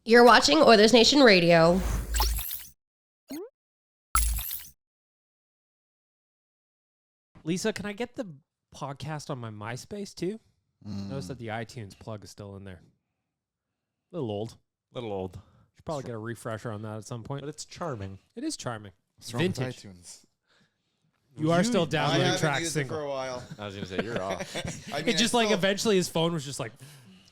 You're watching Oilersnation Radio. Lisa, can I get the podcast on my MySpace too? Notice that the iTunes plug is still in there. A little old. Should probably get a refresher on that at some point. But it's charming. It is charming. What's wrong with Vintage. iTunes? You are still I downloading haven't tracks used it single. for a while. I was going to say, you're off. I mean, It just like eventually his phone was just like,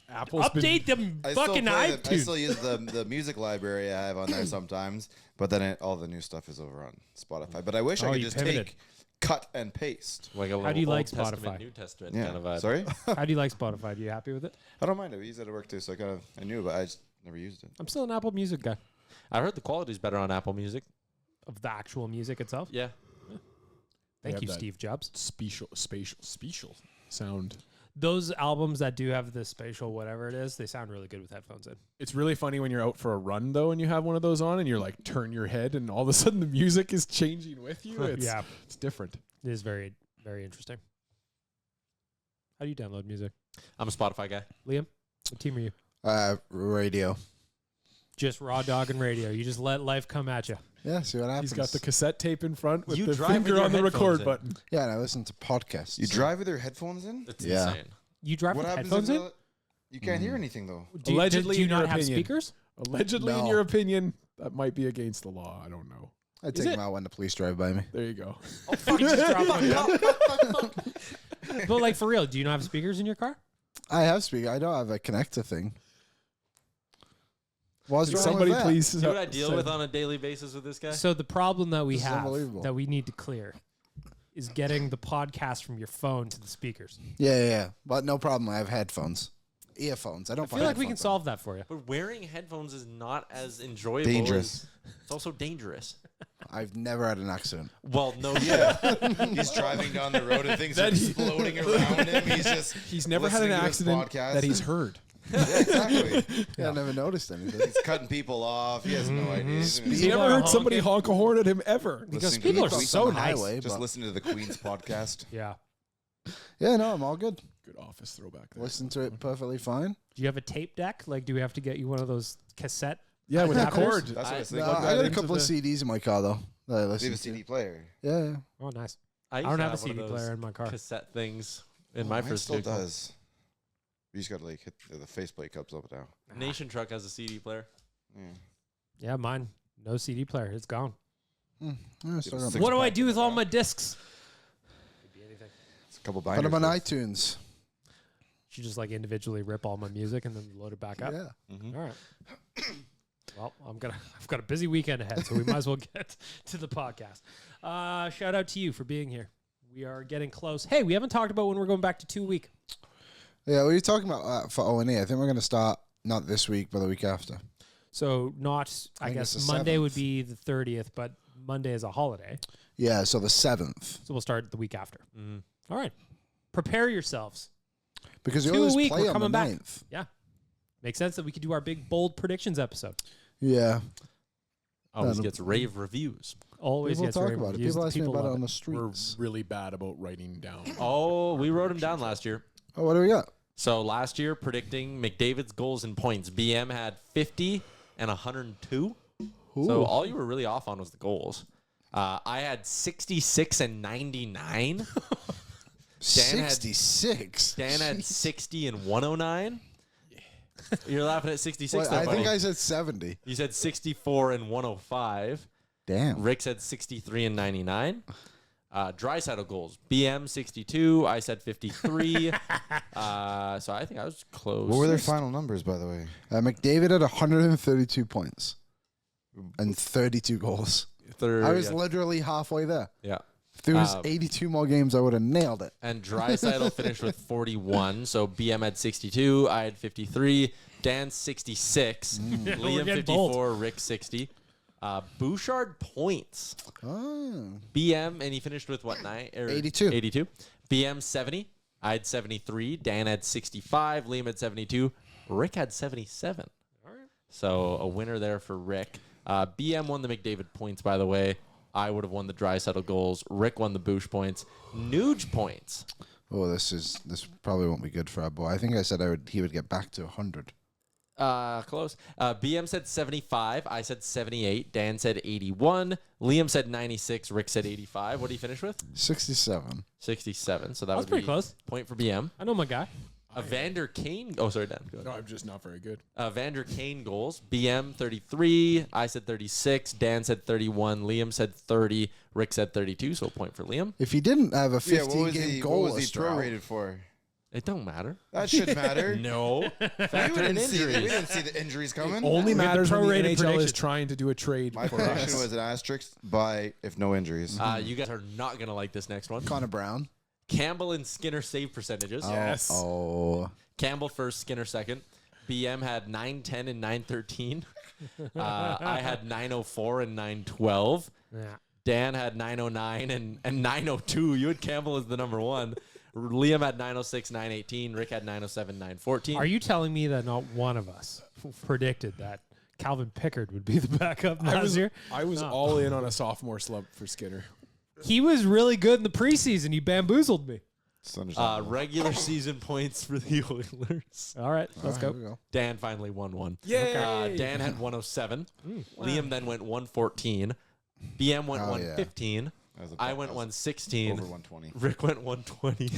Apple's update the fucking I iTunes. still use the music library I have on there sometimes, but then all the new stuff is over on Spotify. But I wish I could you just pivoted. take, cut, and paste. Like a How do you little like Old Testament, Spotify? New Testament Yeah. kind of vibe. Sorry? How do you like Spotify? Are you happy with it? I don't mind it. We use it at work too, so I knew, but I just never used it. I'm still an Apple Music guy. I heard the quality's better on Apple Music. Of the actual music itself. Yeah. Thank have you, that Steve Jobs. spatial sound. Those albums that do have the spatial whatever it is, they sound really good with headphones in. It's really funny when you're out for a run though, and you have one of those on, and you're like, turn your head, and all of a sudden the music is changing with you. It's different. It is very, very interesting. How do you download music? I'm a Spotify guy. Liam, what team are you? Radio. Just raw dog and radio. You just let life come at you. Yeah, see what happens. He's got the cassette tape in front with You the drive with finger your on the headphones record in. button. Yeah, and I listen to podcasts. You drive with your headphones in? That's Yeah. insane. You drive What with happens headphones if in? you can't hear anything, though? Allegedly, do you in your not have opinion. speakers? Allegedly, in No. your opinion, that might be against the law. I don't know. I Is take it? them out when the police drive by me. There you go. Oh, fuck, you just dropped one down. But like for real, do you not have speakers in your car? I have speaker. I don't have a connector thing. What's Can wrong somebody with that? please? See what I deal say- with on a daily basis with this guy? So the problem that we This is have unbelievable. that we need to clear is getting the podcast from your phone to the speakers. Yeah. But no problem. I have headphones. Earphones. I don't I feel like we can headphones solve that for you. But wearing headphones is not as enjoyable. Dangerous. It's also dangerous. on. I've never had an accident. Well, no, yeah. He's driving down the road and things are That he- exploding around him. He's never had an listening to his accident podcast. that he's heard. Yeah, exactly. Yeah, I never noticed anything. He's cutting people off. He has no idea. He's He's People never are heard somebody honking. honk a horn at him ever. Because listening to people the are Queen's so on the nice. highway. Just but- listen to the Queen's podcast. Yeah. Yeah, no, I'm all good. Good office throwback there. Listen to it perfectly fine. Do you have a tape deck? Like, do we have to get you one of those cassette? Yeah, with the Adapters? cord. That's what I was No, thinking. I that got a into couple of the- CDs in my car though that I Leave listen a to. CD player. Yeah. Oh, nice. I I used don't to have a one of CD those player in my car. cassette things in Oh, my mine first still vehicle. does. You just got to like hit the faceplate cups up now. Nation Truck has a CD player. Yeah. Yeah, mine. No CD player. It's gone. Yeah, still Give us got six What do I pack do in with the all back. my discs? It's a couple Put binders. them on worth. iTunes. Should just like individually rip all my music and then load it back up. Yeah. Mhm. All right. Well, I've got a busy weekend ahead, so we might as well get to the podcast. Shout out to you for being here. We are getting close. Hey, we haven't talked about when we're going back to 2 week. Yeah, what are you talking about for O&E? I think we're going to start not this week, but the week after. So not, I think guess it's the Monday would 7th. be the 30th, but Monday is a holiday. Yeah, so the 7th. So we'll start the week after. Mm-hmm. All right. Prepare yourselves. Because you 2 a always week, play we're on the coming back. 9th. Yeah. Makes sense that we could do our big, bold predictions episode. Yeah. Always Yeah, gets rave reviews. Always People gets talk rave about it. reviews. People ask me People about it love on the We're streets. really bad about writing down. Oh, we wrote him down last year. Oh, what do we got? So last year, predicting McDavid's goals and points, BM had 50 and 102. So all you were really off on was the goals. I had 66 and 99. Dan had- 66. Dan had 60 and 109. You're laughing at 66 What, there, I buddy. think I said 70. You said 64 and 105. Damn. Rick said 63 and 99. Draisaitl goals. BM 62. I said 53. So I think I was close. What were their final numbers, by the way? McDavid had 132 points and 32 goals. Third, I was yeah. literally halfway there. Yeah. If there was Um, 82 more games, I would have nailed it. And Draisaitl finished with 41. So BM had 62. I had 53. Dan 66. We're Liam getting 54. bold. Rick 60. Bouchard points. Oh. BM, and he finished with what, 82. 82. BM 70. I had 73. Dan had 65. Liam had 72. Rick had 77. All right. So a winner there for Rick. BM won the McDavid points, by the way. I would have won the Draisaitl goals. Rick won the Bouch points. Nuge points. Oh, this probably won't be good for our boy. I think I said he would get back to 100. Close. BM said 75. I said 78. Dan said 81. Liam said 96. Rick said 85. What did he finish with? 67. 67. So that was would pretty be close. Point for BM. I know my guy. Evander Kane. Oh, sorry, Dan. Go ahead. No, I'm just not very good. Evander Kane goals. BM 33. I said 36. Dan said 31. Liam said 30. Rick said 32. So a point for Liam. If he didn't have a what 15-game goal, what was he prorated for? It don't matter. That should matter. No. we didn't see the injuries coming. Only matters when the prorated NHL is prediction. trying to do a trade. My for prediction us. was an asterisk by if no injuries. You guys are not going to like this next one. Connor Brown. Campbell and Skinner save percentages. Yes. Oh. Campbell first, Skinner second. BM had 910 and 913. I had 904 and 912. Yeah. Dan had 909 and 902. You had Campbell as the number one. Liam had 906, 918. Rick had 907, 914. Are you telling me that not one of us predicted that Calvin Pickard would be the backup last year? I was all in on a sophomore slump for Skinner. He was really good in the preseason. You bamboozled me. It's understandable. Regular season points for the Oilers. All right, let's Here go. we go. Dan finally won one. Yay! Dan had 107. Liam then went 114. BM went Oh, yeah. 115. I went 116. over 120. Rick went 120.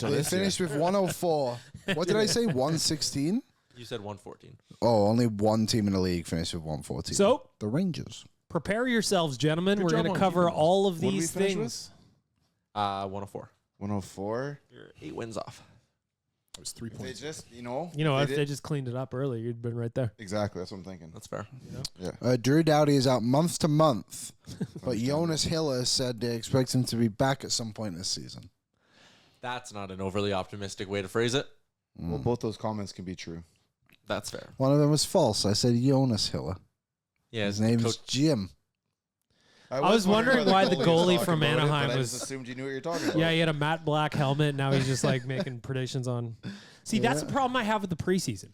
They finished with 104. What did I say? 116? You said 114. Oh, only one team in the league finished with 114. So the Rangers. prepare yourselves, gentlemen. Good We're job going on to cover keeping all of What did we these finish things. 104. 104. You're 8 wins off. It was 3 They points. just, You know, if they just cleaned it up earlier, you'd been right there. exactly. That's what I'm thinking. That's fair. Drew Doughty is out month to month, but Jonas Hiller said they expect him to be back at some point this season. That's not an overly optimistic way to phrase it. Well, both those comments can be true. That's fair. One of them was false. I said Jonas Hiller. Yeah, His name is Jim. I was wondering why the goalie from talking about it, Anaheim but I was- just assumed you knew what you're talking about. Yeah, he had a matte black helmet. Now he's just like making predictions on. See, that's the problem I have with the preseason.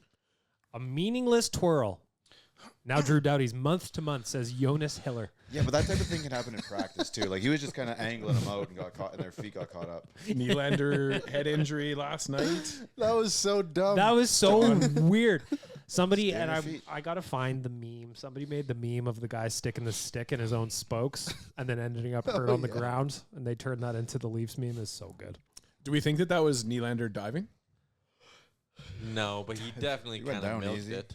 A meaningless twirl. Now Drew Doughty's month to month says Jonas Hiller. Yeah, but that type of thing can happen in practice too. Like he was just kind of angling them out and got caught, and their feet got caught up. Nylander head injury last night. That was so dumb. That was so weird. Somebody, Stay on and your feet. I got to find the meme. Somebody made the meme of the guy sticking the stick in his own spokes and then ending up hurt on the ground. And they turned that into the Leafs meme. It's so good. Do we think that was Nylander diving? No, but he definitely He went kind of down milked easy. it.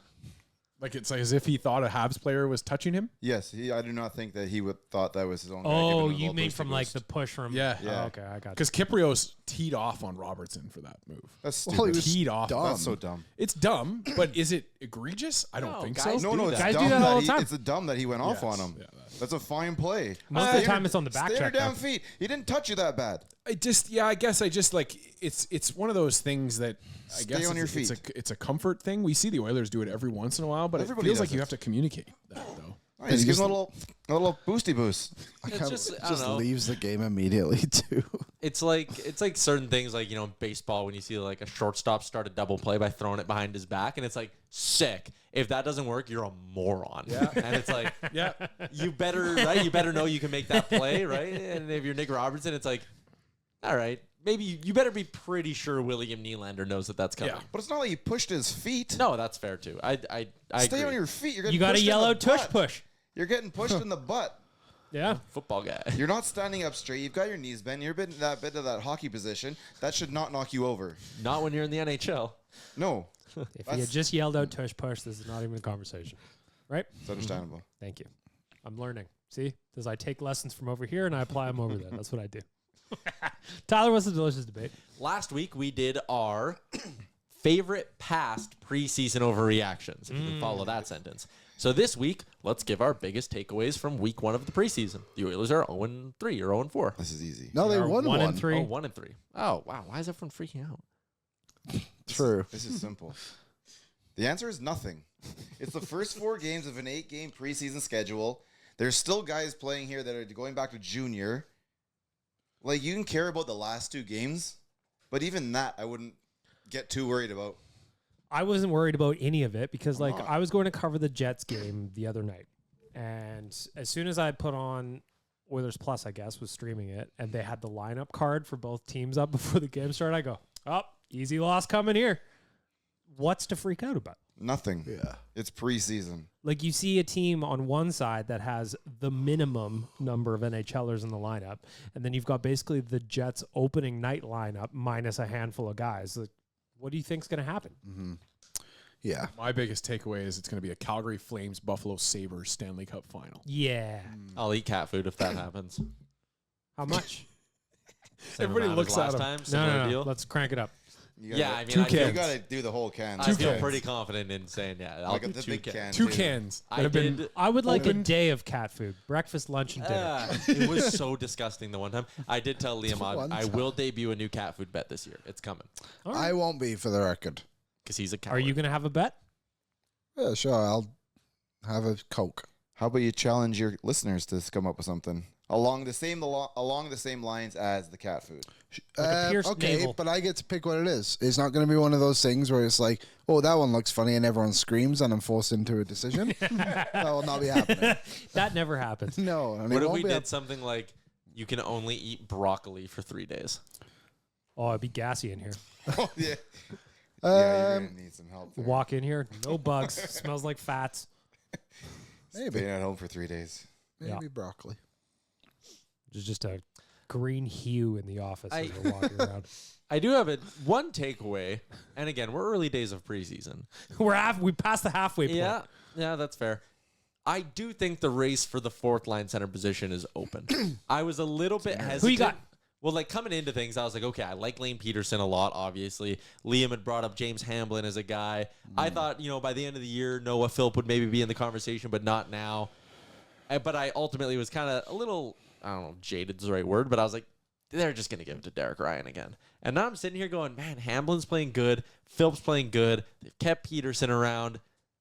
Like it's like as if he thought a Habs player was touching him? Yes, I do not think that he would thought that was his own. guy Oh, giving him a you little mean boosty from like boost. the push from. Yeah. Yeah. Oh, okay, I got you. Because Kiprios teed off on Robertson for that move. That's Well, stupid. he was Teed off. dumb. That's so dumb. It's dumb, but is it egregious? I don't No, think guys so. do No, that. it's Guys do dumb that all that the time. it's dumb that he went off on him. Yeah, That's a fine play. Most of the time it's on the back Stay check, your damn though. feet. He didn't touch you that bad. I guess I just like it's one of those things that I Stay guess on your it's a comfort thing. We see the Oilers do it every once in a while, but Everybody it feels does like you it. have to communicate that though. Right, just give him a little boosty boost. I It's can't- just- it I don't just know. leaves the game immediately too. It's like certain things like, in baseball when you see like a shortstop start a double play by throwing it behind his back and it's like sick. If that doesn't work, you're a moron. Yeah. And it's like Yeah. you better know you can make that play, right? And if you're Nick Robertson, it's like, all right, maybe you better be pretty sure William Nylander knows that that's coming. Yeah. But it's not like he pushed his feet. No, that's fair too. I Stay agree. on your feet. You're getting You got a pushed in yellow the tush butt. push. You're getting pushed in the butt. Yeah. Football guy. You're not standing up straight. You've got your knees bent. You're in that bit of that hockey position. That should not knock you over. Not when you're in the NHL. No, If he had just yelled out tush push, this is not even a conversation. Right? it's understandable. Thank you. I'm learning. See? Because I take lessons from over here and I apply them over there. That's what I do. Tyler, what's the delicious debate? Last week we did our favorite past preseason overreactions, if you can follow that sentence. So this week, let's give our biggest takeaways from week 1 of the preseason. The Oilers are 0-3 or 0-4. This is easy. No, they Are won 1 one. and 3. Oh, 1-3. Oh, wow. Why is everyone freaking out? True. This is simple. The answer is nothing. It's the first 4 games of an 8-game preseason schedule. There's still guys playing here that are going back to junior. Like, you can care about the last 2 games, but even that I wouldn't get too worried about. I wasn't worried about any of it because, I'm like, not. I was going to cover the Jets game the other night. And as soon as I put on Oilers Plus, I guess, was streaming it, and they had the lineup card for both teams up before the game started, I go, oh, easy loss coming here. What's to freak out about? Nothing. Yeah. It's preseason. Like you see a team on one side that has the minimum number of NHLers in the lineup, and then you've got basically the Jets opening night lineup minus a handful of guys. Like, what do you think's going to happen? Mm-hmm. Yeah. My biggest takeaway is it's going to be a Calgary Flames Buffalo Sabres Stanley Cup final. Yeah. I'll eat cat food if that happens. How much? Same Everybody amount as looks at last him. time. No, Similar no. deal. Let's crank it up. Yeah, I mean, Two I cans. You got to do the whole can. I feel cans. pretty confident in saying, yeah, I'll Like do the 2 big cans. can. Two too. cans that I have been did. I would like a Opened. day of cat food, breakfast, lunch, and dinner. It was so disgusting the one time. I did tell Liam One I will debut a new cat food bet this year. It's coming All I right. won't be, for the record. because he's a cat. Are you going to have a bet? Yeah, sure. I'll have a Coke. How about you challenge your listeners to come up with something along the same lines as the cat food? Like a pierced Okay, navel. but I get to pick what it is. It's not going to be one of those things where it's like, oh, that one looks funny, and everyone screams, and I'm forced into a decision. That will not be happening. That never happens. No. And What it if won't we be did something like you can only eat broccoli for 3 days? Oh, it'd be gassy in here. Oh yeah. Yeah, you're gonna need some help. There. Walk in here, no bugs, smells like fats. Maybe. Staying at home for 3 days. Maybe broccoli. There's just a green hue in the office as I- we're walking around. I do have one takeaway, and again, we're early days of preseason. We passed the halfway point. Yeah, that's fair. I do think the race for the 4th line center position is open. I was a little bit hesitant. Who you got? Well, like coming into things, I was like, okay, I like Lane Peterson a lot, obviously. Liam had brought up James Hamblin as a guy. I thought, by the end of the year, Noah Philp would maybe be in the conversation, but not now. But I ultimately was kind of a little, I don't know if jaded is the right word, but I was like, they're just going to give it to Derek Ryan again. And now I'm sitting here going, man, Hamblin's playing good. Philp's playing good. They've kept Peterson around.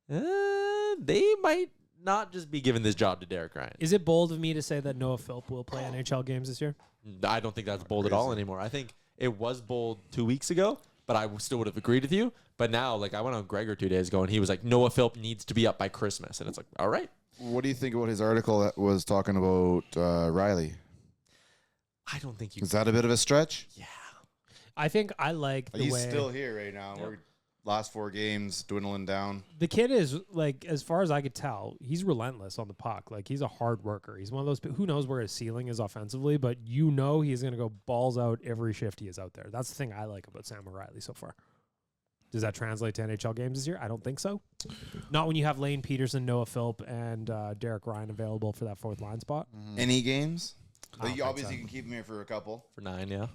They might not just be giving this job to Derek Ryan. Is it bold of me to say that Noah Philp will play NHL games this year? I don't think that's bold at all anymore. I think it was bold 2 weeks ago, but I still would have agreed with you. But now, like, I went on Gregor 2 days ago, and he was like, Noah Philp needs to be up by Christmas. And it's like, all right. What do you think about his article that was talking about Riley? I don't think you Is that a bit of a stretch? Yeah. I think I like the He's way still here right now. We're last 4 games dwindling down. the kid is, like, as far as I could tell, he's relentless on the puck. Like, he's a hard worker. He's one of those, who knows where his ceiling is offensively, but he's going to go balls out every shift he is out there. That's the thing I like about Sam O'Reilly so far. Does that translate to NHL games this year? I don't think so. Not when you have Lane Peterson, Noah Philp, and Derek Ryan available for that 4th line spot. Any games? I don't Like, think obviously, so. you can keep him here for a couple. For 9, yeah.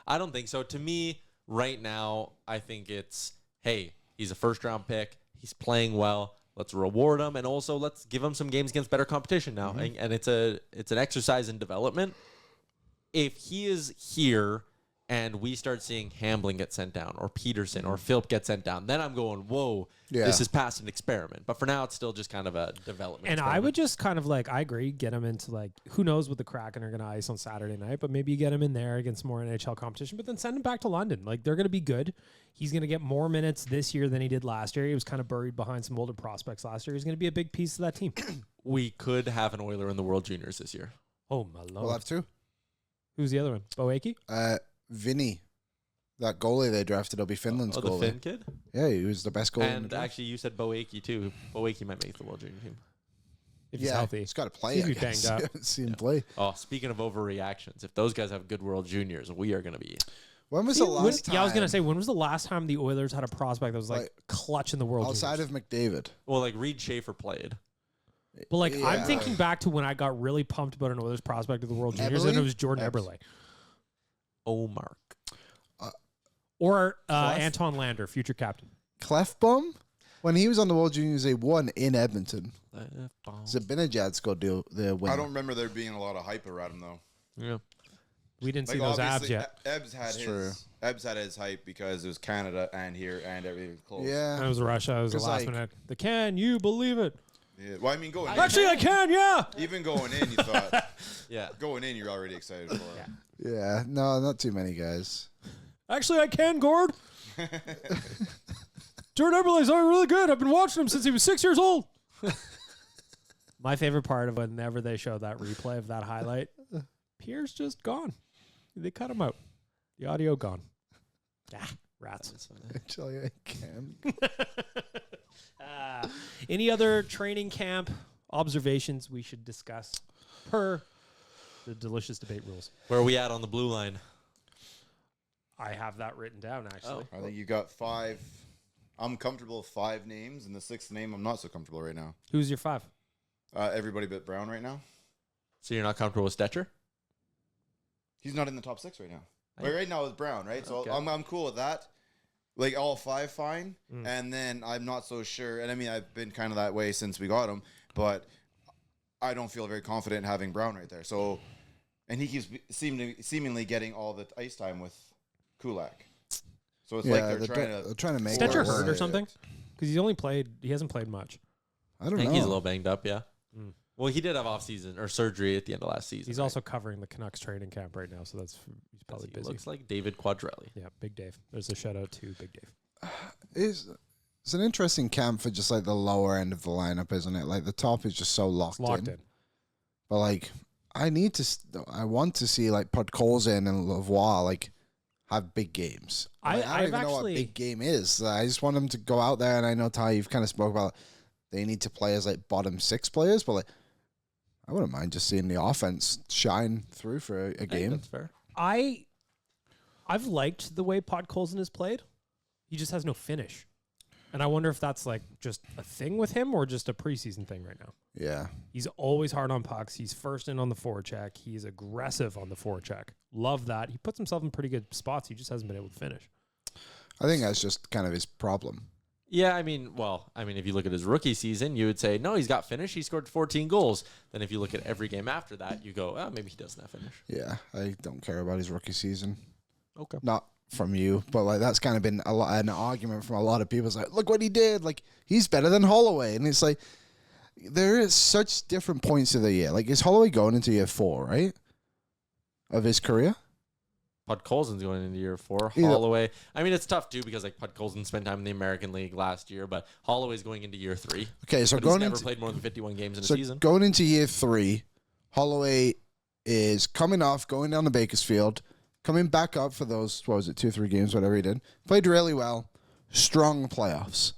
I don't think so. To me, right now, I think it's, hey, he's a first-round pick. He's playing well. Let's reward him, and also let's give him some games against better competition now. And it's an exercise in development. If he is here and we start seeing Hamblin get sent down or Peterson or Philp get sent down, then I'm going, whoa, this is past an experiment. But for now, it's still just kind of a development And I experiment. would just kind of I agree, get him into who knows what the Kraken are going to ice on Saturday night, but maybe you get him in there against more NHL competition, but then send him back to London. Like, they're going to be good. He's going to get more minutes this year than he did last year. He was kind of buried behind some older prospects last year. He's going to be a big piece of that team. We could have an Oiler in the World Juniors this year. Oh, my Lord. We'll have 2. Who's the other one? Boaki? Vinny. That goalie they drafted will be Finland's Oh, the goalie. Finn kid? Yeah, he was the best goalie. in the And draft. actually, you said Boaki, too. Boaki might make the World Junior team. If he's healthy. He's got to play. He's I been banged guess. up. I haven't seen him play. Oh, speaking of overreactions, if those guys have good World Juniors, we are going to be... When was the last time? Yeah, I was going to say, when was the last time the Oilers had a prospect that was clutch in the World outside Juniors? of McDavid? Well, like Reed Schaefer played. But I'm Yeah. thinking back to when I got really pumped about an Oilers prospect of the World Juniors, and Eberle? it was Jordan Ebs. Eberle. Omark. Or Clef? Anton Lander, future captain. Clefbaum? When he was on the World Juniors, they won in Edmonton. Zibanejad scored the win. I don't remember there being a lot of hype around him, though. Yeah. We didn't see those abs obviously, yet. Ebbs had his hype because it was Canada and here and everything was close. Yeah. That was Russia. It was the 'Cause, last like- minute. Can you believe it? Yeah. Well, I mean, going in, Actually, I can, yeah. even going in, you thought Yeah. going in, you're already excited for it. Yeah. No, not too many guys. Actually, I can, Gord. Jordan Eberle's really good. I've been watching him since he was 6 years old. My favorite part of whenever they show that replay of that highlight, Pierre's just gone. They cut him out. The audio gone. Ah, rats. Actually, I can. Any other training camp observations we should discuss per the delicious debate rules? Where are we at on the blue line? I have that written down, actually. I think you got 5. I'm comfortable with 5 names, and the 6th name I'm not so comfortable right now. Who's your 5? Everybody but Brown right now. So you're not comfortable with Stetcher? He's not in the top 6 right now. Right now it's Brown, right? Okay. So I'm cool with that. Like all 5 fine, and then I'm not so sure. And I mean, I've been kind of that way since we got him, but I don't feel very confident in having Brown right there. So, and he keeps seemingly getting all the ice time with Kulak. So it's like they're trying to make Stetcher hurt or something? Because he hasn't played much. I don't I think know. he's a little banged up, yeah. Well, he did have off-season or surgery at the end of last season. He's also covering the Canucks training camp right now, so he's probably busy. Looks like David Quadrelli. Yeah, Big Dave. There's a shout-out to Big Dave. It's an interesting camp for just like the lower end of the lineup, isn't it? Like the top is just so locked in. But like, I want to see like Podkolzin and Lavoie like have big games. I don't even know what big game is. I just want them to go out there, and I know Ty, you've kind of spoke about they need to play as like bottom 6 players, but like I wouldn't mind just seeing the offense shine through for a game. That's fair. I've liked the way Podkolzin has played. He just has no finish. And I wonder if that's like just a thing with him or just a preseason thing right now. Yeah. He's always hard on pucks. He's first in on the forecheck. He's aggressive on the forecheck. Love that. He puts himself in pretty good spots. He just hasn't been able to finish. I think that's just kind of his problem. Yeah, I mean, if you look at his rookie season, you would say, no, he's got finish. He scored 14 goals. Then if you look at every game after that, you go, oh, maybe he doesn't have finish. Yeah, I don't care about his rookie season. Okay. Not from you, but like that's kind of been an argument from a lot of people. It's like, look what he did. Like, he's better than Holloway. And it's like, there is such different points of the year. Like, is Holloway going into year 4, right? Of his career? Podkolzin's going into year 4. Holloway, I mean, it's tough too because like Podkolzin spent time in the American League last year, but Holloway's going into year 3. Okay, so he's never played more than 51 games in a season. Going into year 3, Holloway is coming off, going down to Bakersfield, coming back up for those, 2 or 3 games, whatever he did. Played really well, strong playoffs,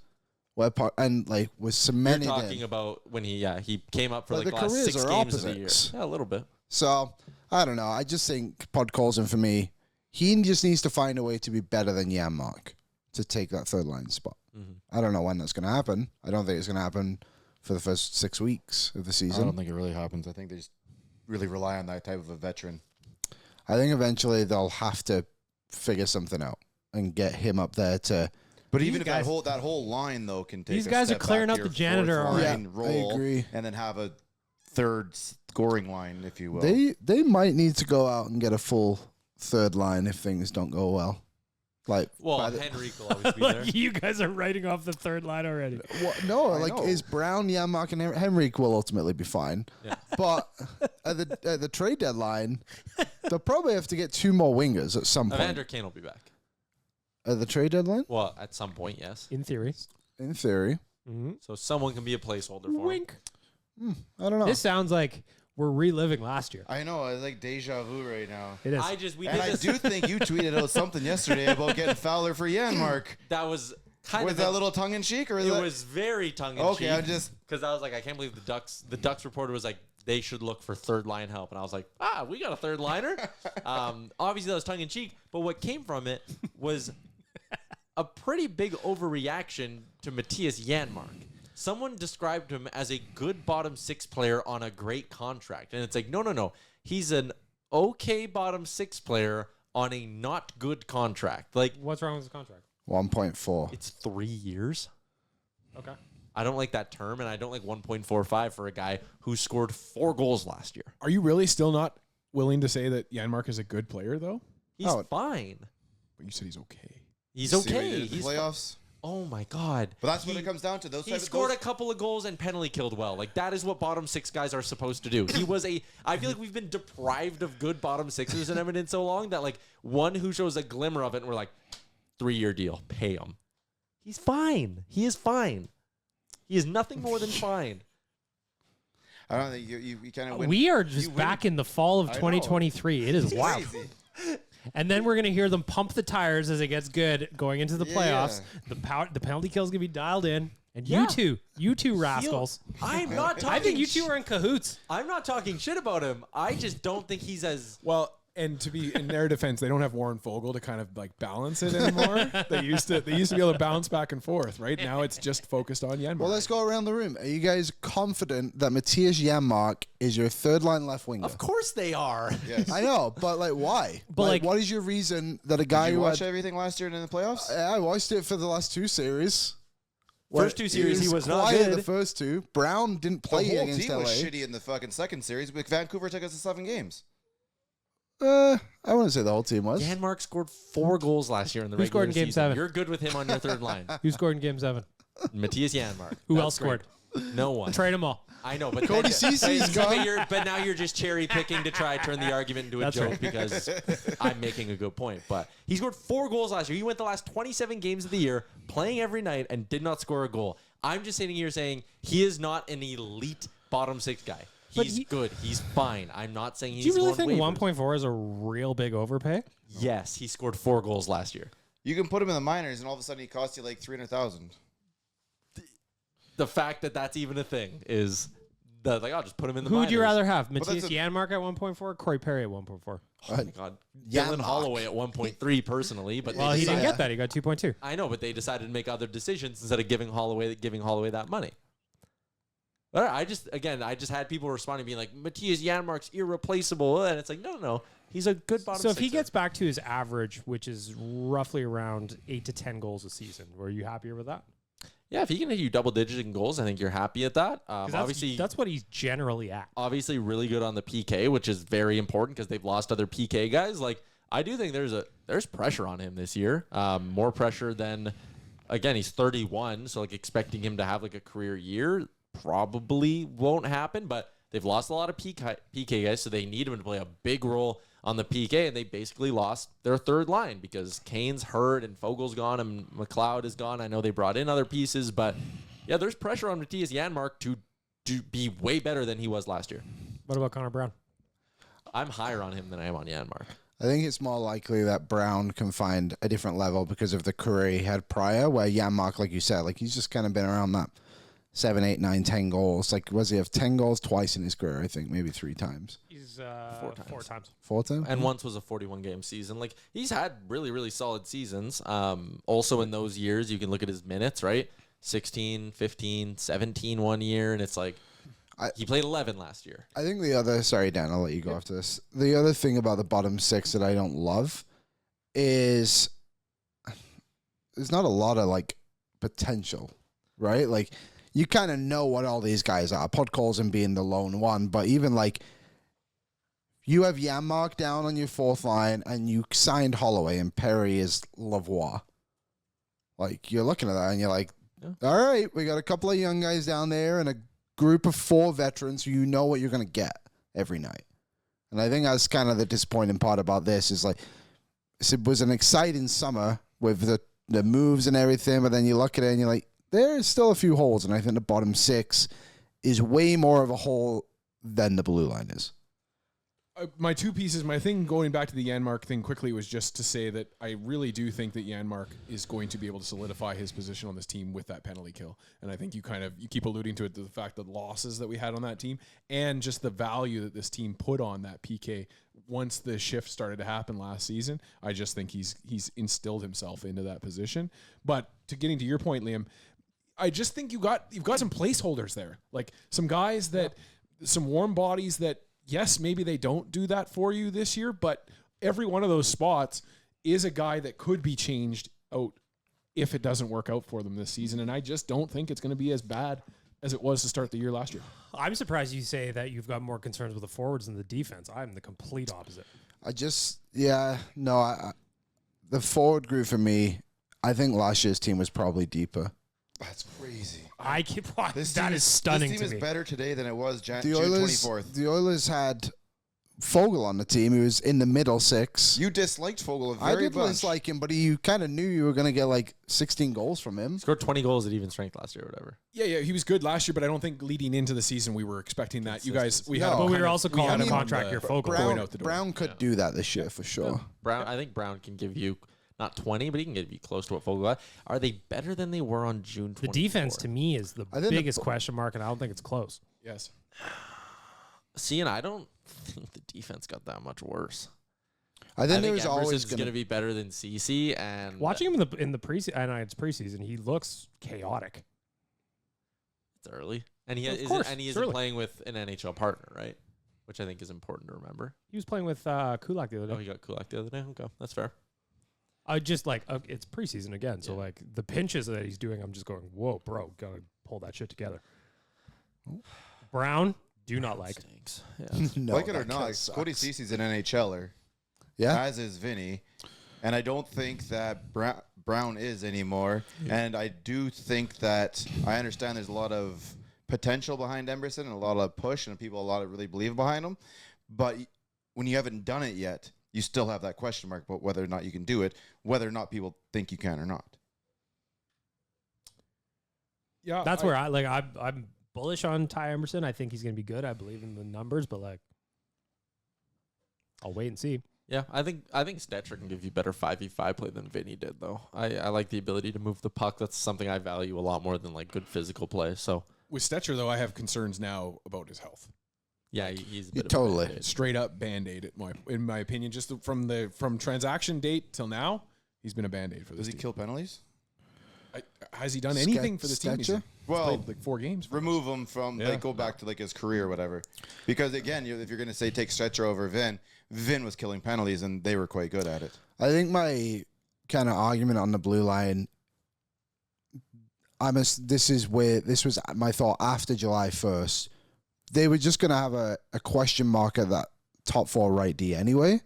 and like was cemented. You're talking about when he came up for like the last 6 games opposites. of the year. Yeah, a little bit. So I don't know. I just think Podkolzin for me. He just needs to find a way to be better than Yanmark to take that 3rd line spot. Mm-hmm. I don't know when that's going to happen. I don't think it's going to happen for the first 6 weeks of the season. I don't think it really happens. I think they just really rely on that type of a veteran. I think eventually they'll have to figure something out and get him up there to. But even if that whole line though can take these guys are clearing out the janitor already. Role, I agree. And then have a 3rd scoring line, if you will. They might need to go out and get a full 3rd line if things don't go well. Like, Henrique will always be there. You guys are writing off the 3rd line already. Is Brown, Yanmark, and Henrique will ultimately be fine. Yeah. But at the trade deadline, they'll probably have to get 2 more wingers at some point. Evander Kane will be back. At the trade deadline? Well, at some point, yes. In theory. In theory. Mm-hmm. So someone can be a placeholder for Wink. him. I don't know. This sounds like we're reliving last year. I know. It's like deja vu right now. It is. I do think you tweeted out something yesterday about getting Fowler for Yanmark. That was kind of that little tongue in cheek, or it was very tongue in cheek. Okay, I'm just because I was like, I can't believe the Ducks reporter was like, they should look for 3rd line help, and I was like, we got a 3rd liner. Obviously that was tongue in cheek, but what came from it was a pretty big overreaction to Matthias Yanmark. Someone described him as a good bottom 6 player on a great contract. And it's like, no. He's an okay bottom 6 player on a not good contract. Like, what's wrong with his contract? 1.4. It's 3 years. Okay. I don't like that term, and I don't like 1.45 for a guy who scored 4 goals last year. Are you really still not willing to say that Yanmark is a good player, though? He's fine. But you said he's okay. He's okay. He's playoffs. Oh my God! But that's what it comes down to. He scored a couple of goals and penalty killed well. Like that is what bottom 6 guys are supposed to do. He was I feel like we've been deprived of good bottom 6ers in Edmonton so long that like one who shows a glimmer of it, and we're like, 3-year deal, pay him. He's fine. He is fine. He is nothing more than fine. I don't think you kind of. We are just back in the fall of 2023. It is wild. And then we're going to hear them pump the tires as it gets good going into the playoffs. Yeah. The penalty kill is going to be dialed in, And Yeah. you two rascals. I'm not talking. I think you two are in cahoots. I'm not talking shit about him. I just don't think he's as Well, and to be in their defense, they don't have Warren Fogle to kind of like balance it anymore. They used to be able to bounce back and forth. Right now, it's just focused on Yanmark. Well, let's go around the room. Are you guys confident that Matthias Yanmark is your third line left winger? Of course they are. Yes. I know, but like, why? But, like, what is your reason that a guy Did you who watch had, everything last year in the playoffs? I watched it for the last 2 series. First 2 series, he was not quiet good. The first 2. Brown didn't The play whole against team LA. was shitty in the fucking second series, but Vancouver took us to 7 games. I wouldn't say the whole team was. Yanmark scored 4 goals last year in the Who regular scored in Game season. 7? You're good with him on your third line. Who scored in Game 7? Matthias Yanmark. Who That's else scored? great. No one. Trade them all. I know, but Cody Cece's gone. But now you're just cherry picking to try to turn the argument into a That's joke right. because I'm making a good point. But he scored 4 goals last year. He went the last 27 games of the year playing every night and did not score a goal. I'm just sitting here saying he is not an elite bottom 6 guy. But He's good. He's fine. I'm not saying he's Do you really going think waivers. 1.4 is a real big overpay? Yes, he scored 4 goals last year. You can put him in the minors, and all of a sudden he costs you like $300,000. The fact that that's even a thing is that, like, I'll just put him in the Who would you minors. rather have? that's Matthias a- Yanmark at 1.4, Corey Perry at 1.4? Oh my God. Dylan Yanmark. Holloway at 1.3 personally, but Well, they he didn't decided- get that. He got 2.2. I know, but they decided to make other decisions instead of giving Holloway that money. But I just had people responding being like, Matthias Yanmark's irreplaceable, and it's like, no, he's a good bottom. So if he sixer. gets back to his average, which is roughly around 8 to 10 goals a season, were you happier with that? yeah, if he can hit you double digit in goals, I think you're happy at that. 'Cause Obviously, that's what he's generally at. obviously really good on the PK, which is very important because they've lost other PK guys. Like, I do think there's pressure on him this year, more pressure than. Again, he's 31, so like expecting him to have like a career year probably won't happen. But they've lost a lot of PK guys, so they need him to play a big role on the PK, and they basically lost their third line because Kane's hurt and Fogel's gone and McLeod is gone. I know they brought in other pieces, but yeah, there's pressure on Matthias Yanmark to be way better than he was last year. What about Connor Brown? I'm higher on him than I am on Yanmark. I think it's more likely that Brown can find a different level because of the career he had prior, where Yanmark, like you said, like he's just kind of been around that 7, 8, 9, 10 goals. Like, was he have 10 goals twice in his career? I think maybe 3 times. He's 4 times. 4 times. 4 times? And once was a 41-game season. Like, he's had really, really solid seasons. Also in those years, you can look at his minutes, right? 16, 15, 17 one year, and it's like he played 11 last year. I think the other, sorry, Dan, I'll let you go after this. The other thing about the bottom 6 that I don't love is there's not a lot of like potential, right? Like, you kind of know what all these guys are. Podkolzin being the lone one, but even like you have Yanmark down on your 4th line and you signed Holloway and Perry is Lavoie. Like, you're looking at that and you're like, all right, we got a couple of young guys down there and a group of 4 veterans who you know what you're going to get every night. And I think that's kind of the disappointing part about this is like, it was an exciting summer with the moves and everything, but then you look at it and you're like, there's still a few holes, and I think the bottom 6 is way more of a hole than the blue line is. My 2 pieces, my thing going back to the Yanmark thing quickly was just to say that I really do think that Yanmark is going to be able to solidify his position on this team with that penalty kill. And I think you keep alluding to it, to the fact that losses that we had on that team and just the value that this team put on that PK once the shift started to happen last season. I just think he's instilled himself into that position. But to getting to your point, Liam, I just think you've got some placeholders there, like some guys that, some warm bodies that, yes, maybe they don't do that for you this year, but every one of those spots is a guy that could be changed out if it doesn't work out for them this season. And I just don't think it's going to be as bad as it was to start the year last year. I'm surprised you say that you've got more concerns with the forwards than the defense. I'm the complete opposite. The forward group for me, I think last year's team was probably deeper. That's crazy. I keep This that team is stunning This to team me. is better today than it was June The Oilers, 24th. the Oilers had Fogle on the team. He was in the middle 6. You disliked Fogle a I very did much. dislike him, but you kind of knew you were going to get like 16 goals from him. Scored 20 goals at even strength last year or whatever. Yeah, he was good last year, but I don't think leading into the season we were expecting that. You guys, we had, No. a But we kind were of- also we calling had a him contract on year the- Fogle. going out the door. Brown could do that this year for sure. Brown, I think Brown can give you not 20, but he can get you close to what Fogle got. Are they better than they were on June 24? The defense, to me, is the biggest question mark, and I don't think it's close. Yes. See, and I don't think the defense got that much worse. I think it was always Emerson's going to be better than CC. And Watching him in the preseason, I know it's preseason, he looks chaotic. it's early. And he isn't early. playing with an NHL partner, right? Which I think is important to remember. He was playing with Kulak the other day. Oh, he got Kulak the other day? Okay, that's fair. I just it's preseason again, so like the pinches that he's doing, I'm just going, whoa, bro, gotta pull that shit together. Brown, do not like. Stinks. Yeah. no, like it or that not, kinda sucks. Cody Cece's an NHLer, Yeah. as is Vinny, and I don't think that Brown is anymore. And I do think that I understand there's a lot of potential behind Emerson and a lot of push and people a lot of really believe behind him. But when you haven't done it yet, you still have that question mark about whether or not you can do it, whether or not people think you can or not. Yeah. That's where I'm bullish on Ty Emerson. I think he's gonna be good. I believe in the numbers, but like, I'll wait and see. Yeah, I think Stetcher can give you better 5v5 play than Vinny did, though. I like the ability to move the puck. That's something I value a lot more than like good physical play. So with Stetcher, though, I have concerns now about his health. yeah, he's a bit Totally. of a Band-Aid. Straight up Band-Aid, in my opinion. Just from transaction date till now, he's been a Band-Aid for this Does he team. kill penalties? Has he done anything for the team? Stetcher? He's Well, played like 4 games. remove him from go back to like his career or whatever. Because again, if you're going to say take Stretcher over Vin was killing penalties and they were quite good at it. I think my kind of argument on the blue line, this was my thought after July 1st. They were just going to have a question mark at that top 4 right D anyway.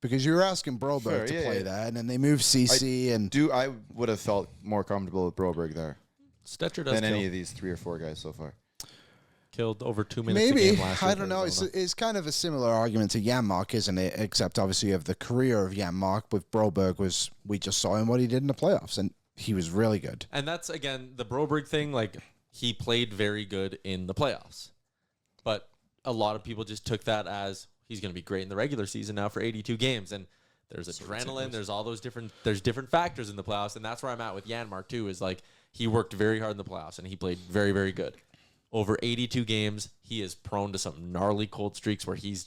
Because you were asking Broberg to play there, and then they moved CC I would have felt more comfortable with Broberg there Stetcher does than kill. any of these 3 or 4 guys so far. Killed over 2 minutes a maybe, game last year. I don't know. It's kind of a similar argument to Yanmark, isn't it? Except obviously of the career of Yanmark with Broberg we just saw him what he did in the playoffs, and he was really good. And that's, again, the Broberg thing. Like, he played very good in the playoffs. But a lot of people just took that as he's going to be great in the regular season now for 82 games. And there's adrenaline. There's all those different factors in the playoffs. And that's where I'm at with Yanmark, too, is like he worked very hard in the playoffs, and he played very, very good. Over 82 games, he is prone to some gnarly cold streaks where he's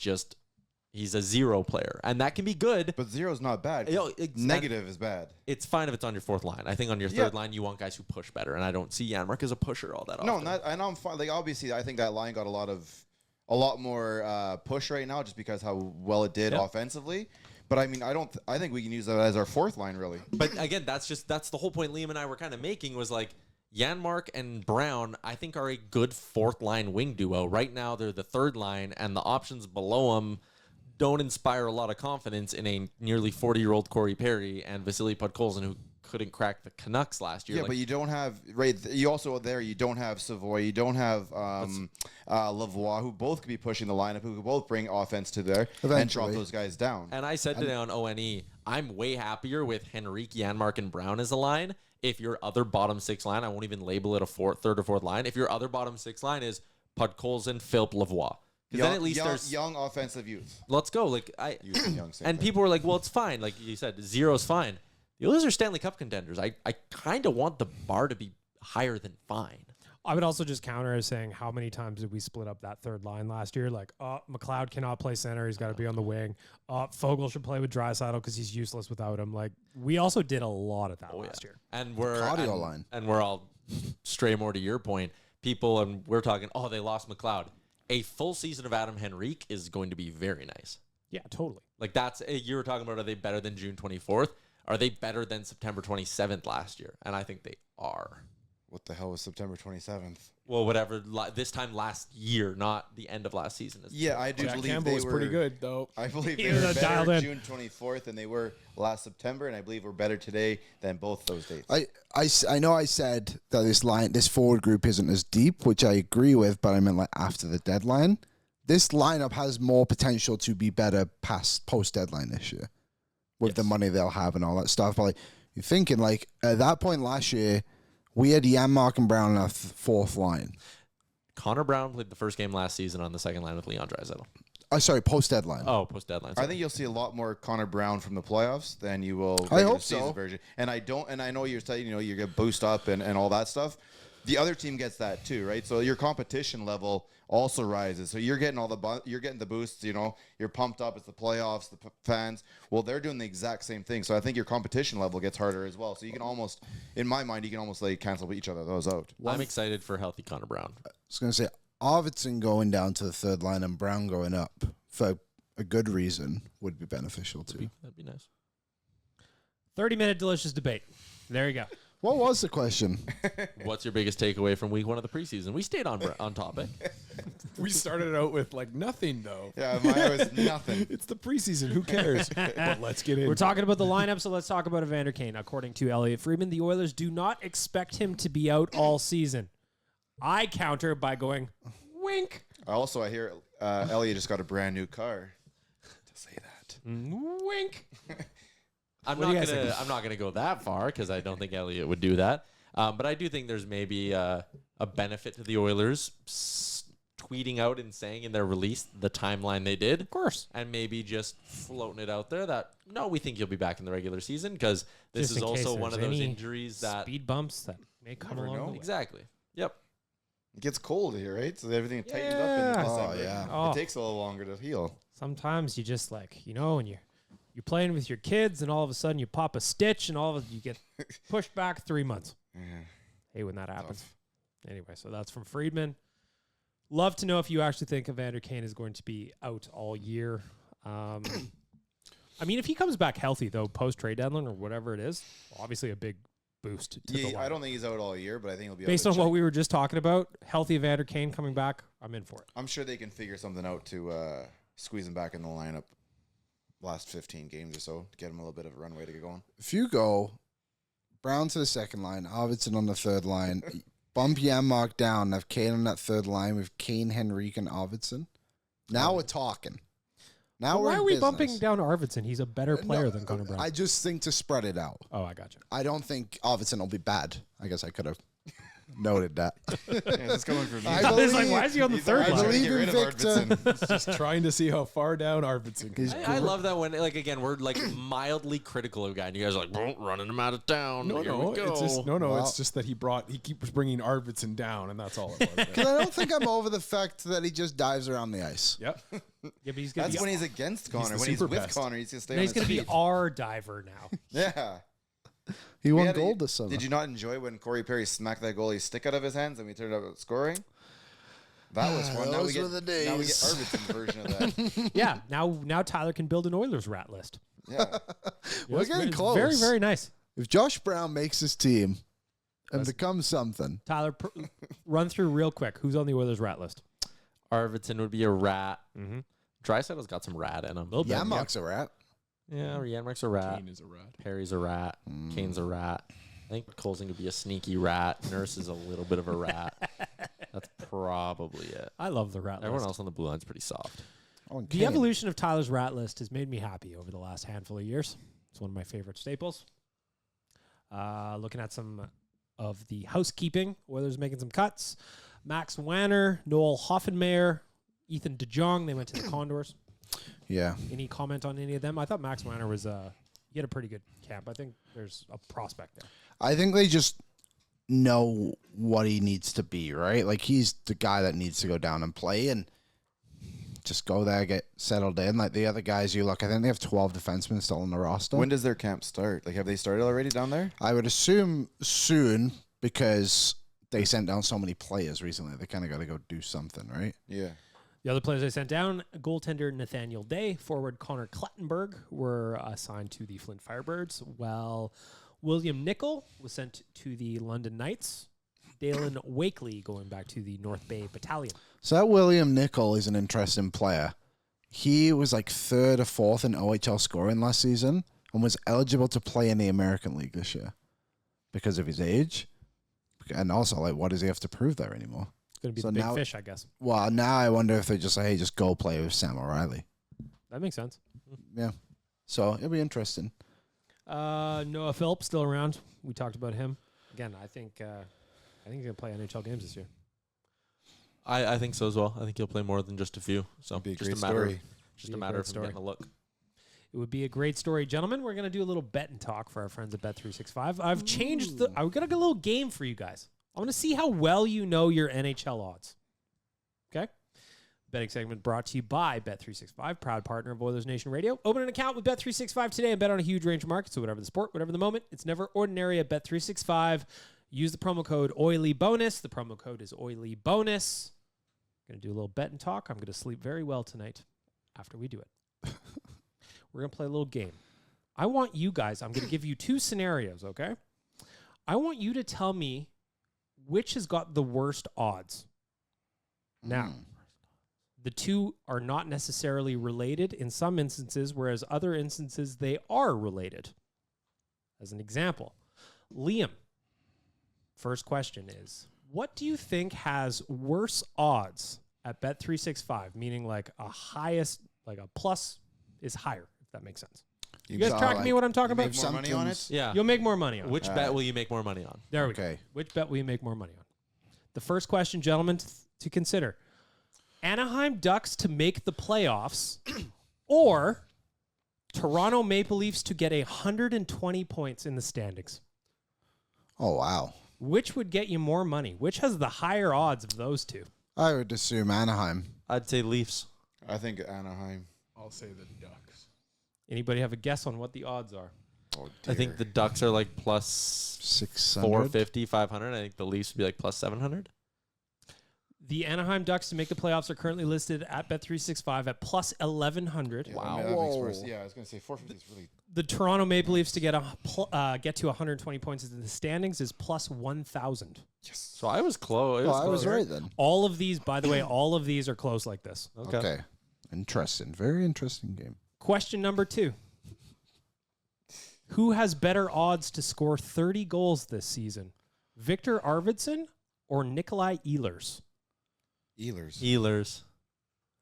a 0 player. And that can be good. But 0's not bad. Negative is bad. It's fine if it's on your 4th line. I think on your 3rd line, you want guys who push better. And I don't see Yanmark as a pusher all that often. No, and I'm fine. Like, obviously, I think that line got a lot more push right now just because how well it did offensively. But I mean, I think we can use that as our 4th line, really. But again, that's the whole point Liam and I were kind of making was like Yanmark and Brown, I think, are a good 4th line wing duo. Right now, they're the 3rd line, and the options below them don't inspire a lot of confidence in a nearly 40-year-old Corey Perry and Vasily Podkolzin, who couldn't crack the Canucks last year. Yeah, but you don't have you also you don't have Savoy, you don't have Lavoie, who both could be pushing the lineup, who could both bring offense to there and drop those guys down. And I said today on ONE, I'm way happier with Henrique, Yanmark, and Brown as a line. If your other bottom 6 line, I won't even label it a 3rd or 4th line. If your other bottom 6 line is Podkolzin, Philp, Lavoie. Because then at least there's young offensive youth. Let's go. Like Young, and people were like, well, it's fine. Like you said, 0's fine. The Oilers are Stanley Cup contenders. I kind of want the bar to be higher than fine. I would also just counter as saying, how many times did we split up that 3rd line last year? Like, McLeod cannot play center. He's got to be on the wing. Fogle should play with Draisaitl because he's useless without him. Like, we also did a lot of that last year. And Cardio line. And we're all stray more to your point. People, and we're talking, they lost McLeod. A full season of Adam Henrique is going to be very nice. Yeah, totally. Like you were talking about, are they better than June 24th? Are they better than September 27th last year? And I think they are. What the hell was September 27th? Well, whatever. This time last year, not the end of last season. Yeah, I do Jack believe Campbell they was were pretty good, though. I believe He they were was dialed better in. June 24th than they were last September, and I believe we're better today than both those dates. I know I said that this forward group isn't as deep, which I agree with, but I meant like after the deadline. This lineup has more potential to be better post deadline this year with the money they'll have and all that stuff. But like, you're thinking like at that point last year, we had Yanmark and Brown on our 4th line. Connor Brown played the first game last season on the second line with Leon Draisaitl. Sorry, post deadline. Oh, post deadline. I think you'll see a lot more Connor Brown from the playoffs than you will. I hope so. Version. And I know you're saying you get boost up and all that stuff. The other team gets that too, right? So your competition level also rises. So you're getting you're getting the boosts. You're pumped up. It's the playoffs, the fans. Well, they're doing the exact same thing. So I think your competition level gets harder as well. So you can almost, in my mind, like cancel each other those out. I'm excited for healthy Connor Brown. I was going to say Arvidsson going down to the third line and Brown going up for a good reason would be beneficial too. That'd be nice. 30-minute delicious debate. There you go. What was the question? What's your biggest takeaway from week 1 of the preseason? We stayed on topic. We started out with like nothing though. Yeah, mine was nothing. It's the preseason. Who cares? But let's get in. We're talking about the lineup, so let's talk about Evander Kane. According to Elliot Friedman, the Oilers do not expect him to be out all season. I counter by going, wink. I hear Elliot just got a brand new car. To say that. Wink. I'm What do you not guys think? gonna go that far because I don't think Elliott would do that. But I do think there's maybe a benefit to the Oilers tweeting out and saying in their release the timeline they did, Of course. and maybe just floating it out there that no, we think you'll be back in the regular season because this Just is in case also one of there's those any injuries that speed bumps that may come Never along. know. the way. exactly. Yep. It gets cold here, right? So everything tightens up Yeah. in Oh, December. yeah. Oh. It takes a little longer to heal. Sometimes you just when you're playing with your kids and all of a sudden you pop a stitch and all of you get pushed back 3 months. Yeah. Hey, when that happens. Anyway, so that's from Friedman. Love to know if you actually think Evander Kane is going to be out all year. I mean, if he comes back healthy, though, post-trade deadline or whatever it is, obviously a big boost to the Yeah, I lineup. don't think he's out all year, but I think he'll be Based out on what we were just talking about, healthy Evander Kane coming back, I'm in for it. I'm sure they can figure something out to squeeze him back in the lineup last 15 games or so to get him a little bit of a runway to get going. If you go Brown to the second line, Arvidsson on the third line, bump Yanmark down, have Kane on that third line with Kane, Henrique, and Arvidsson. Now we're talking. Now But we're why in are we business. bumping down Arvidsson? He's a better player No, than Connor Brown. I just think to spread it out. I got you. I don't think Arvidsson will be bad. I guess I could have noted that. Yeah, this is coming from me. I I was like, believe- why is he on the He's third already I line? trying to believe get rid in of Victor. Arvidsson. Just trying to see how far down Arvidsson can He's go. I love that when, like, again, we're like mildly critical of a guy, and you guys are like, running him out of town. No, Here no, we go. it's just Well- it's just that he keeps bringing Arvidsson down, and that's all it was. Because I don't think I'm over the fact that he just dives around the ice. Yep. Yeah, but he's going to That's be when he's against Connor. the When he's super with pest. Connor, he's going to stay now on he's his going to be feet. our diver now. Yeah. He won had a- gold this summer. Did you not enjoy when Corey Perry smacked that goalie's stick out of his hands and we turned out scoring? That was fun. Those were the Now we get days. Arvidsson's version of that. Yeah, now Tyler can build an Oilers rat list. Yeah. We're It's getting it's close. Very, very nice. If Josh Brown makes his team and becomes something, Tyler, run through real quick. Who's on the Oilers rat list? Arvidsson would be a rat. Mm-hmm. Draisaitel's got some rat in him. Yanmark's a rat. Yeah, Yanmark's a rat. Kane is a rat. Perry's a rat. Kane's a rat. I think Colson could be a sneaky rat. Nurse is a little bit of a rat. That's probably it. I love the rat Everyone list. else on the blue line's pretty soft. Oh, and The Kane. evolution of Tyler's rat list has made me happy over the last handful of years. It's one of my favorite staples. Looking at some of the housekeeping, Oilers making some cuts. Max Wanner, Noel Hoffenmeyer, Ethan DeJong, they went to the Condors. Yeah. Any comment on any of them? I thought Max Wanner was he had a pretty good camp. I think there's a prospect there. I think they just know what he needs to be, right? Like, he's the guy that needs to go down and play and just go there, get settled in. Like the other guys you look, I think they have 12 defensemen still on the roster. When does their camp start? Like, have they started already down there? I would assume soon because they sent down so many players recently. They kind of got to go do something, right? Yeah. The other players I sent down, goaltender Nathaniel Day, forward Connor Klettenberg were assigned to the Flint Firebirds, while William Nickel was sent to the London Knights. Dalen Wakely going back to the North Bay Battalion. So that William Nickel is an interesting player. He was like third or fourth in OHL scoring last season and was eligible to play in the American League this year because of his age. And also, like, what does he have to prove there anymore? It's going to be So the big now- fish, I guess. Well, now I wonder if they just say, hey, just go play with Sam O'Reilly. That makes sense. Yeah. So it'll be interesting. Noah Phillips still around. We talked about him. Again, I think he's going to play NHL games this year. I think so as well. I think he'll play more than just a few. So Be a just great a matter story. of just a matter of him story. getting a look. It would be a great story. Gentlemen, we're going to do a little bet and talk for our friends at Bet365. I've changed I've got a little game for you guys. I want to see how well you know your NHL odds. Okay? Betting segment brought to you by Bet365, proud partner of Oilersnation Radio. Open an account with Bet365 today and bet on a huge range of markets. So whatever the sport, whatever the moment, it's never ordinary at Bet365. Use the promo code OILYBONUS. The promo code is OILYBONUS. Going to do a little bet and talk. I'm going to sleep very well tonight after we do it. We're going to play a little game. I want you guys, I'm going to give you two scenarios, okay? I want you to tell me which has got the worst odds. Now, the two are not necessarily related in some instances, whereas other instances they are related. As an example, Liam, first question is, what do you think has worse odds at Bet365? Meaning like a highest, like a plus is higher, if that makes sense. You guys tracking me what I'm talking about? Make more money on it? Yeah. You'll make more money on it. Which bet will you make more money on? There we go. Which bet will you make more money on? The first question, gentlemen, to consider. Anaheim Ducks to make the playoffs or Toronto Maple Leafs to get 120 points in the standings. Oh, wow. Which would get you more money? Which has the higher odds of those two? I would assume Anaheim. I'd say Leafs. I think Anaheim. I'll say the Ducks. Anybody have a guess on what the odds are? Oh, I think the Ducks are like plus 600. 450, 500. I think the Leafs would be like plus 700. The Anaheim Ducks to make the playoffs are currently listed at Bet365 at plus 1,100. Yeah, Wow. that makes Whoa. more s- Yeah, I was going to say 450 is really. The Toronto Maple Leafs to get get to 120 points in the standings is plus 1,000. Yes. So I was close. Oh, I was close. right then. All of these, by the way, all of these are close like this. Okay. Interesting. Very interesting game. Question number 2. Who has better odds to score 30 goals this season? Victor Arvidsson or Nikolai Ehlers? Ehlers. Ehlers.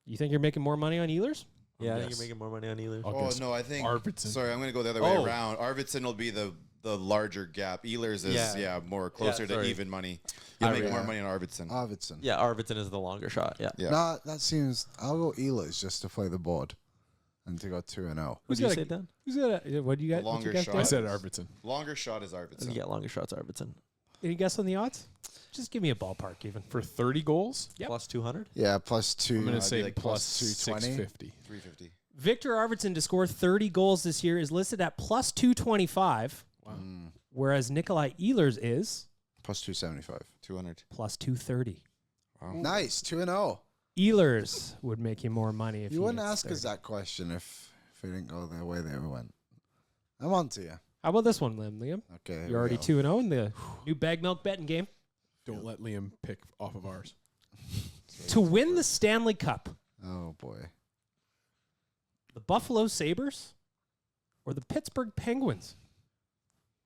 You think you're making more money on Ehlers? Yeah, I think Yes. you're making more money on Ehlers. I'll Oh, guess no, I think. Arvidsson. Sorry, I'm going to go the other way around. Arvidsson will be the larger gap. Ehlers is, more closer to sorry. even money. You'll make Yeah. more money on Arvidsson. Arvidsson. Yeah, Arvidsson is the longer shot. Yeah. Yeah. No, that seems. I'll go Ehlers just to play the board and to go 2-0. What do you say, Dan? Who's got a, what do you got? Longer what'd you guys shot. do? I said Arvidsson. Longer shot is I Arvidsson. think you got longer shots, Arvidsson. Any guess on the odds? Just give me a ballpark even. For 30 goals, Yep. Plus 200? Yeah, plus 2. I'm going to I'd be say like plus plus 220. 650. 350. Victor Arvidsson to score 30 goals this year is listed at plus 225, whereas Nikolai Ehlers is Plus 275. 200. plus 230. Wow. Nice. 2-0. Ehlers would make you more money if You he wouldn't gets ask us 30. that question if it didn't go the way they went. I'm on to you. How about this one, Liam? Okay. here You're already we go. 2-0 in the new bag milk betting game. Don't let Liam pick off of ours. To win the Stanley Cup, Oh, boy. the Buffalo Sabres or the Pittsburgh Penguins?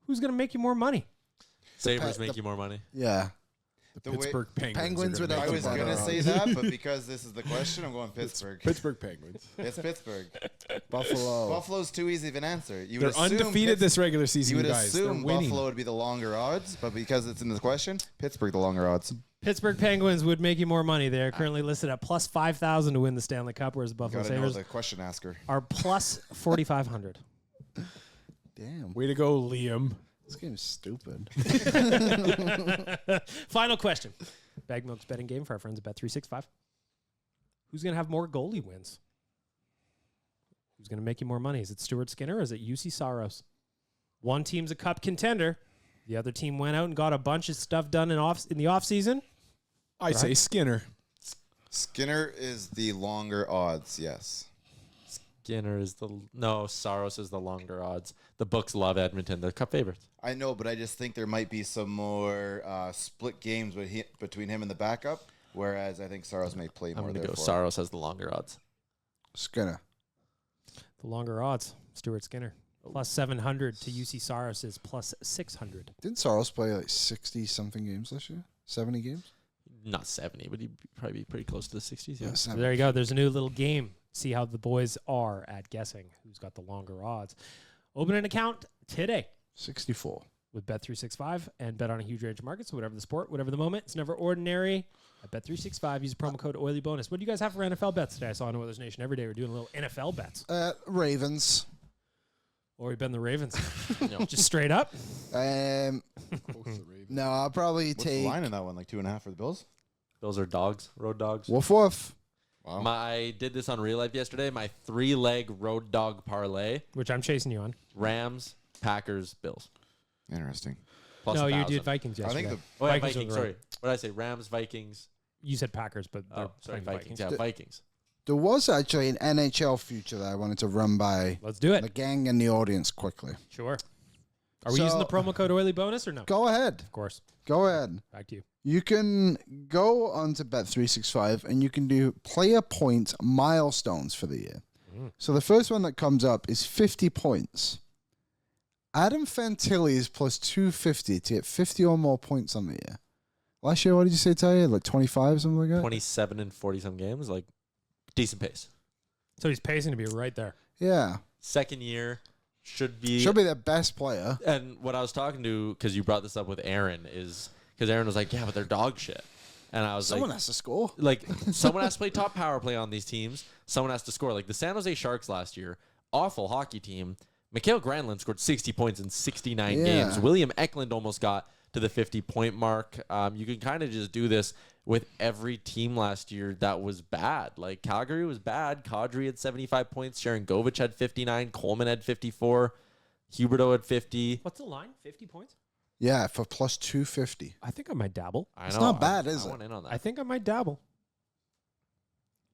Who's going to make you more money? Sabres the- make you more money. Yeah. The The way- Pittsburgh Penguins. Penguins are would gonna have I make was you better going to money. say odds. that, but because this is the question, I'm going Pittsburgh. Pittsburgh Penguins. It's Pittsburgh. Buffalo. Buffalo's too easy of an answer. You They're would assume undefeated this regular season, You would guys. They're assume winning. Buffalo would be the longer odds, but because it's in the question, Pittsburgh the longer odds. Pittsburgh Penguins would make you more money. They're currently listed at plus 5,000 to win the Stanley Cup, whereas the Buffalo Got to know Sabres the question asker. are plus 4,500. Damn. Way to go, Liam. This game's stupid. Final question. Bag Milk's betting game for our friends at Bet365. Who's going to have more goalie wins? Who's going to make you more money? Is it Stuart Skinner or is it UC Saros? One team's a cup contender. The other team went out and got a bunch of stuff done in the offseason. I say Skinner. Skinner is the longer odds, yes. Skinner is Saros is the longer odds. The books love Edmonton. They're cup favorites. I know, but I just think there might be some more split games between him and the backup, whereas I think Saros may play I'm more. going to go therefore. Saros has the longer odds. Skinner. The longer odds, Stuart Skinner. Plus 700 to UC Saros is plus 600. Didn't Saros play like 60-something games this year? 70 games? Not 70, but he'd probably be pretty close to the 60s. Yeah. So there you go. There's a new little game. See how the boys are at guessing who's got the longer odds. Open an account today 64. with Bet365 and bet on a huge range of markets. So whatever the sport, whatever the moment, it's never ordinary At Bet365, use promo code OilyBonus. What do you guys have for NFL bets today? I saw on Oilers Nation every day we're doing a little NFL bets. Ravens. Or we've been the Ravens. Just straight up. No, I'll probably What's take the line in that one? Like 2.5 for the Bills? Bills are dogs, road dogs. woof woof. Wow. I did this on real life yesterday. My 3-leg road dog parlay: Which I'm chasing you on. Rams, Packers, Bills. Interesting. Plus No, you 1,000. did Vikings I yesterday. think Oh, yeah, Vikings Vikings. are the Sorry, what did I say? Rams, Vikings. You said Packers, but they're Oh, sorry, playing Vikings. Vikings. Yeah, Vikings. There was actually an NHL future that I wanted to run by Let's do the it. gang and the audience quickly. Sure. Are we using the promo code OilyBonus or no? Go ahead. Of course. Go ahead. Back to you. You can go onto Bet365 and you can do player point milestones for the year. So the first one that comes up is 50 points. Adam Fantilli is plus 250 to get 50 or more points on the year. Last year, what did you say, Ty? Like 25, something like that? 27 and 40-some games. Like, decent pace. So he's pacing to be right there. Yeah. Second year should be... Should be their best player. And what I was talking to, because you brought this up with Aaron, is... Because Aaron was like, yeah, but they're dog shit. And I was Someone like... has to score. Like, someone has to play top power play on these teams. Someone has to score. Like, the San Jose Sharks last year, awful hockey team. Mikhail Granlund scored 60 points in 69 games. William Eklund almost got to the 50-point mark. You can kind of just do this with every team last year that was bad. Like, Calgary was bad. Kadri had 75 points. Sharon Govich had 59. Coleman had 54. Huberdeau had 50. What's the line? 50 points? Yeah, for plus 250. I think I might dabble. I It's know. not bad, is I it? went in on that. I think I might dabble.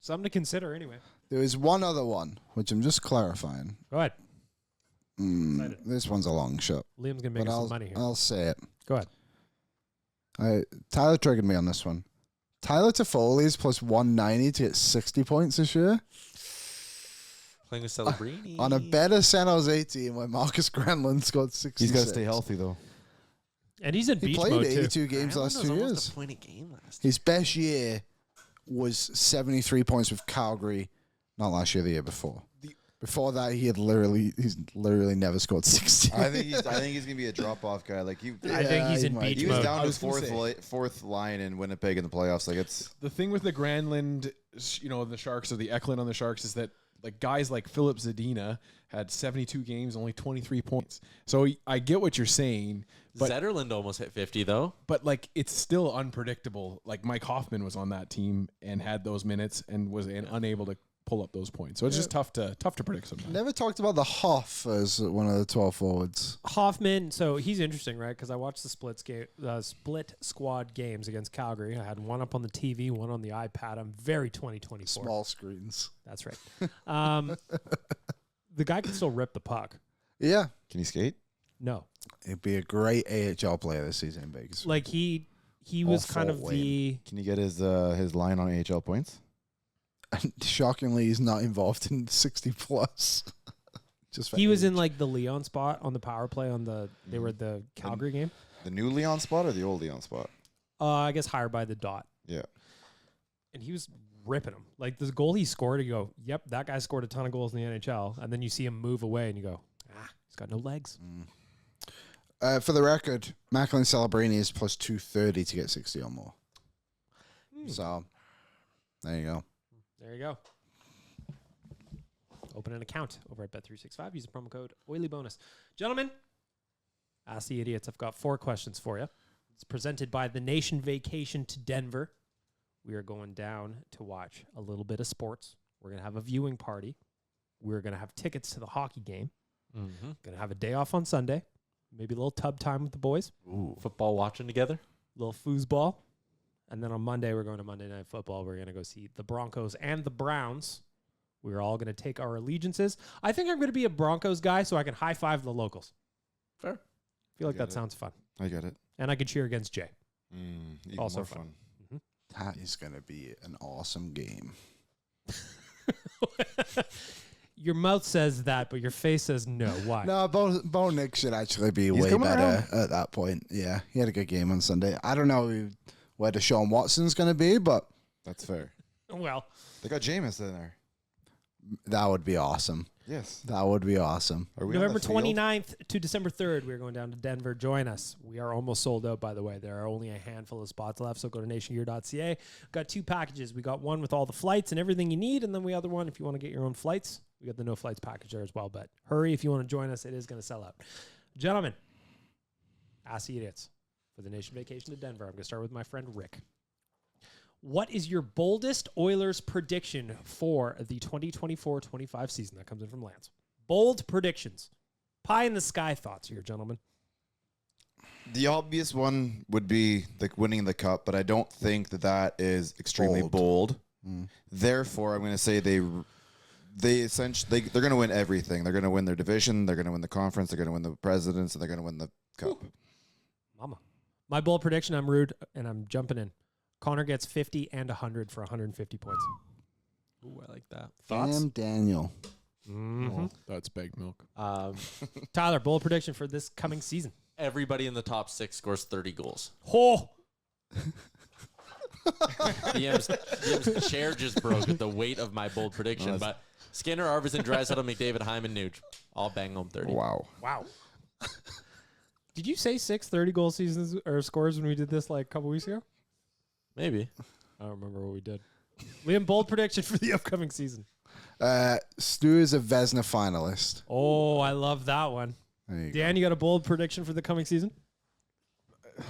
Something to consider anyway. There is one other one, which I'm just clarifying. Go ahead. Excited. This one's a long shot. Liam's going to make But us some money here. I'll say it. Go ahead. Tyler triggered me on this one. Tyler Toffoli is plus 190 to get 60 points this year Playing with Celebrini. on a better San Jose team where Marcus Granlund scored 66. He's got to stay healthy, though. And he's in He beach played mode, too. 82 games last 2 years. A point a game last year. His best year was 73 points with Calgary. Not last year, the year before. Before that, he's literally never scored 60. I think he's gonna be a drop off guy. Like I think he's in he might. beach he was mode. down I to was gonna fourth line in Winnipeg in the playoffs. Like it's The thing with the Granlund, the Sharks, or the Eklund on the Sharks, is that like guys like Philip Zadina had 72 games, only 23 points. So I get what you're saying, but Zetterlund almost hit 50, though. but like it's still unpredictable. Like Mike Hoffman was on that team and had those minutes and was unable to pull up those points. So it's just tough to predict sometimes. Never talked about the Hoff as one of the 12 forwards. Hoffman, so he's interesting, right? Because I watched the split squad games against Calgary. I had one up on the TV, one on the iPad. I'm very 2024. Small screens. That's right. The guy can still rip the puck. Yeah. can he skate? No, He'd be a great AHL player this season in Vegas. like he was kind of Awful the. Can you get his line on AHL points? And shockingly, he's not involved in 60 plus. Just for He was age. in like the Leon spot on the power play on the. They were at the Calgary game. The new Leon spot or the old Leon spot? I guess higher by the dot. Yeah. And he was ripping him. Like the goal he scored, you go, yep, that guy scored a ton of goals in the NHL. And then you see him move away and you go, he's got no legs. For the record, Macklin Celebrini is plus 230 to get 60 or more. So, there you go. There you go. Open an account over at Bet365. Use the promo code OilyBonus. Gentlemen, Ask the Idiots. I've got 4 questions for you. It's presented by the Nation Vacation to Denver. We are going down to watch a little bit of sports. We're going to have a viewing party. We're going to have tickets to the hockey game. Mm-hmm. Going to have a day off on Sunday. Maybe a little tub time with the boys. Ooh. Football watching together. Little foosball. And then on Monday, we're going to Monday Night Football. We're going to go see the Broncos and the Browns. We're all going to take our allegiances. I think I'm going to be a Broncos guy so I can high-five the locals. Fair. I feel like get that it. sounds fun. I get it. And I could cheer against Jay. Even Also more fun. That is going to be an awesome game. Your mouth says that, but your face says no. Why? No, Bo Nick should actually be He's way coming better at that point. Yeah, he had a good game on Sunday. I don't know where Deshaun Watson's going to be, but That's fair. Well, They got Jameis in there. that would be awesome. Yes. That would be awesome. Are we on November the field? 29th to December 3rd, we're going down to Denver. Join us. We are almost sold out, by the way. There are only a handful of spots left, so go to nationgear.ca. Got 2 packages. We got one with all the flights and everything you need, and then the other one, if you want to get your own flights, we got the no flights package there as well. But hurry if you want to join us. It is going to sell out. Gentlemen, Ask the Idiots for the Nation Vacation to Denver. I'm going to start with my friend Rick. What is your boldest Oilers prediction for the 2024-25 season? That comes in from Lance. Bold predictions. Pie in the sky thoughts here, gentlemen. The obvious one would be like winning the cup, but I don't think that is extremely bold. Therefore, I'm going to say they essentially they're going to win everything. They're going to win their division. They're going to win the conference. They're going to win the presidents, and they're going to win the cup. Mama. My bold prediction, I'm rude, and I'm jumping in. Connor gets 50 and 100 for 150 points. Ooh, I like that. Thoughts? Damn Daniel. Mm-hmm. That's baked milk. Tyler, bold prediction for this coming season. Everybody in the top 6 scores 30 goals. Oh! DM's chair just broke at the weight of my bold prediction, but Skinner, Arvidsson, Draisaitl, McDavid, Hyman, Nuge, all bang home 30. Wow. Did you say 6 30-goal seasons or scores when we did this like a couple weeks ago? Maybe. I don't remember what we did. Liam, bold prediction for the upcoming season. Stu is a Vezina finalist. Oh, I love that one. There you Dan, you got a bold prediction for the coming season?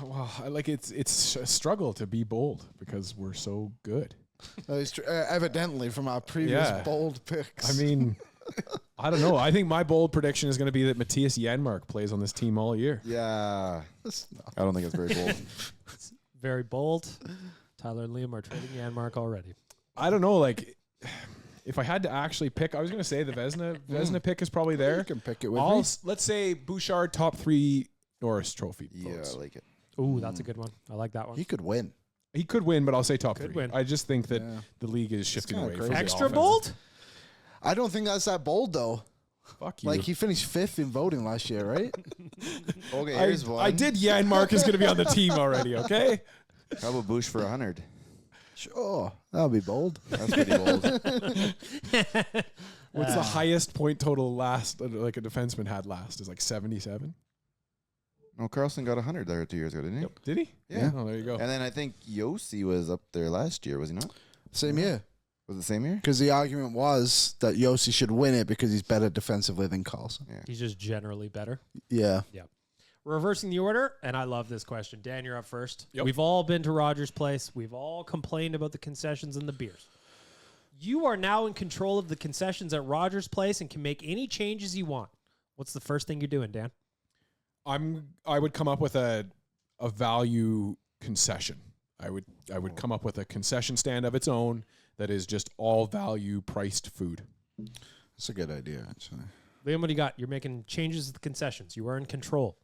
Well, it's a struggle to be bold because we're so good. go. It's evidently from our previous Yeah. bold picks. I mean, I don't know. I think my bold prediction is going to be that Matthias Yanmark plays on this team all year. Yeah. I don't think it's very bold. Very bold. Tyler and Liam are trading Yanmark already. I don't know. Like, if I had to actually pick, I was going to say the Vezina pick is probably there. You can pick it with me. Let's say Bouchard top 3 Norris Trophy Yeah, votes. I like it. Ooh, that's a good one. I like that one. He could win. He could win, but I'll say top 3. win. I just think that Yeah. the league is shifting kinda away from crazy. the Extra offense. bold? I don't think that's that bold though. Fuck you. Like he finished 5th in voting last year, right? Okay, here's one. I did Yanmark is going to be on the team already, okay? How about Bush for 100? Sure, that'll be bold. That's pretty bold. What's the highest point total last, like a defenseman had last? Is like 77? No, Carlson got 100 there 2 years ago, didn't he? Did he? Yeah. Oh, there you go. And then I think Yossi was up there last year, was he not? Same year. Was it the same year? Because the argument was that Yossi should win it because he's better defensively than Carlson. He's just generally better. Yeah. Reversing the order, and I love this question. Dan, you're up first. Yep. We've all been to Rogers Place. We've all complained about the concessions and the beers. You are now in control of the concessions at Rogers Place and can make any changes you want. What's the first thing you're doing, Dan? I would come up with a value concession. I would come up with a concession stand of its own that is just all value priced food. That's a good idea, actually. Liam, what do you got? You're making changes to the concessions. You are in control.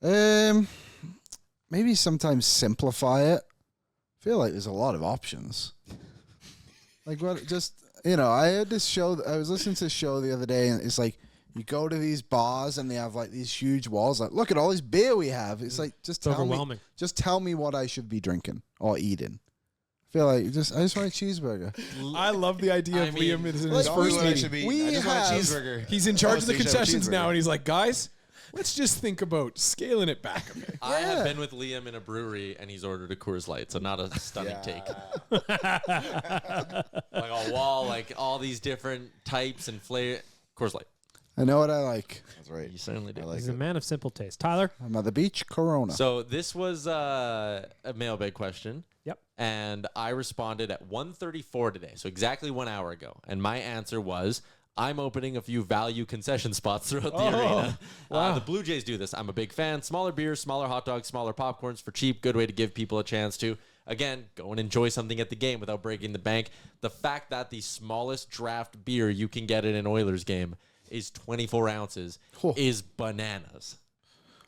Maybe sometimes simplify it. I feel like there's a lot of options. Like what? Just I had this show. I was listening to a show the other day, and it's like you go to these bars and they have like these huge walls. Like, look at all this beer we have. It's like just It's overwhelming. Just tell me what I should be drinking or eating. I feel like I just want a cheeseburger. I love the idea of mean, Liam in his like, first we meeting. I just want a cheeseburger. He's in charge of the Obviously, you should have a concessions now, cheeseburger. and he's like, guys, let's just think about scaling it back a bit. I have been with Liam in a brewery, and he's ordered a Coors Light, so not a stunning take. Like a wall, like all these different types and flavor. Coors Light. I know what I like. That's right. You certainly do. I like He's a it. man of simple taste. Tyler? I'm at the beach. Corona. So this was a mailbag question. Yep. And I responded at 1:34 today, so exactly 1 hour ago. And my answer was, I'm opening a few value concession spots throughout the arena. The Blue Jays do this. I'm a big fan. Smaller beers, smaller hot dogs, smaller popcorns for cheap. Good way to give people a chance to, again, go and enjoy something at the game without breaking the bank. The fact that the smallest draft beer you can get in an Oilers game is 24 ounces is bananas.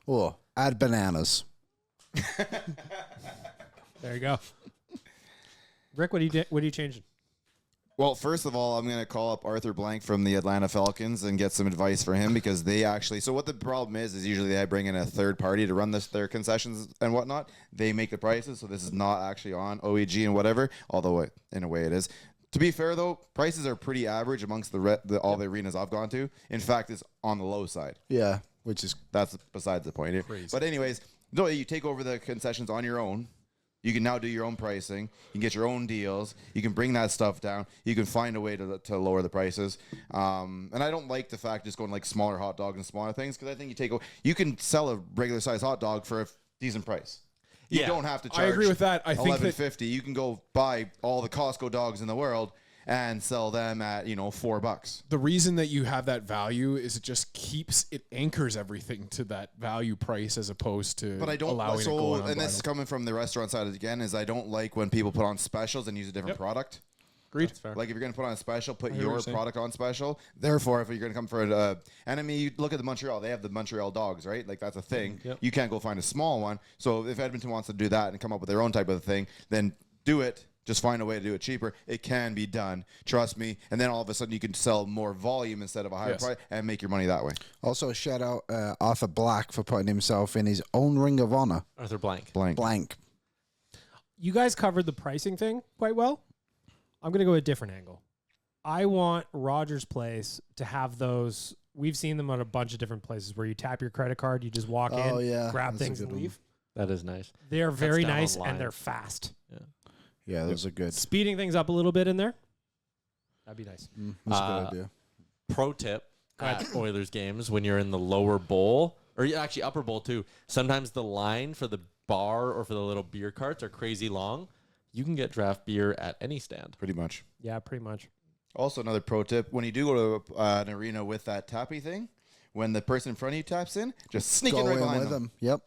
Oh, add bananas. There you go. Rick, what are you changing? Well, first of all, I'm going to call up Arthur Blank from the Atlanta Falcons and get some advice for him because they actually. So what the problem is usually they bring in a third party to run their concessions and whatnot. They make the prices, so this is not actually on OEG and whatever. Although in a way it is. To be fair, though, prices are pretty average amongst all the arenas I've gone to. In fact, it's on the low side. Yeah, That's besides the point. Crazy. But anyways, no, you take over the concessions on your own. You can now do your own pricing. You can get your own deals. You can bring that stuff down. You can find a way to lower the prices. And I don't like the fact just going like smaller hot dogs and smaller things because I think you can sell a regular size hot dog for a decent price. You don't have to charge. I agree with that. I think that $11.50. You can go buy all the Costco dogs in the world and sell them at $4. the reason that you have that value is it anchors everything to that value price as opposed to But I don't allowing it to go and this is coming from the restaurant side again, is I don't like when people put on specials and use a different product. Agreed. That's fair. Like if you're going to put on a special, put hear what your you're saying. product on special. Therefore, if you're going to come for an enemy, you look at the Montreal. They have the Montreal dogs, right? Like that's a thing. Yep. You can't go find a small one. So if Edmonton wants to do that and come up with their own type of thing, then do it. Just find a way to do it cheaper. It can be done. Trust me. And then all of a sudden you can sell more volume instead of a higher price and make your money that way. Also, shout out Arthur Black for putting himself in his own Ring of Honor. Arthur Blank. Blank. You guys covered the pricing thing quite well. I'm going to go a different angle. I want Rogers Place to have those. We've seen them at a bunch of different places where you tap your credit card, you just walk in, grab that's a things, good and one. leave. That is nice. They're very down nice on line. and they're fast. Yeah, those are good. Speeding things up a little bit in there. That'd be nice. That's a good idea. Pro tip at Oilers games when you're in the lower bowl, or actually upper bowl too, sometimes the line for the bar or for the little beer carts are crazy long. You can get draft beer at any stand. Pretty much. Yeah, pretty much. Also, another pro tip, when you do go to an arena with that tappy thing, when the person in front of you taps in, just sneak in Go right in behind with them. them. Yep.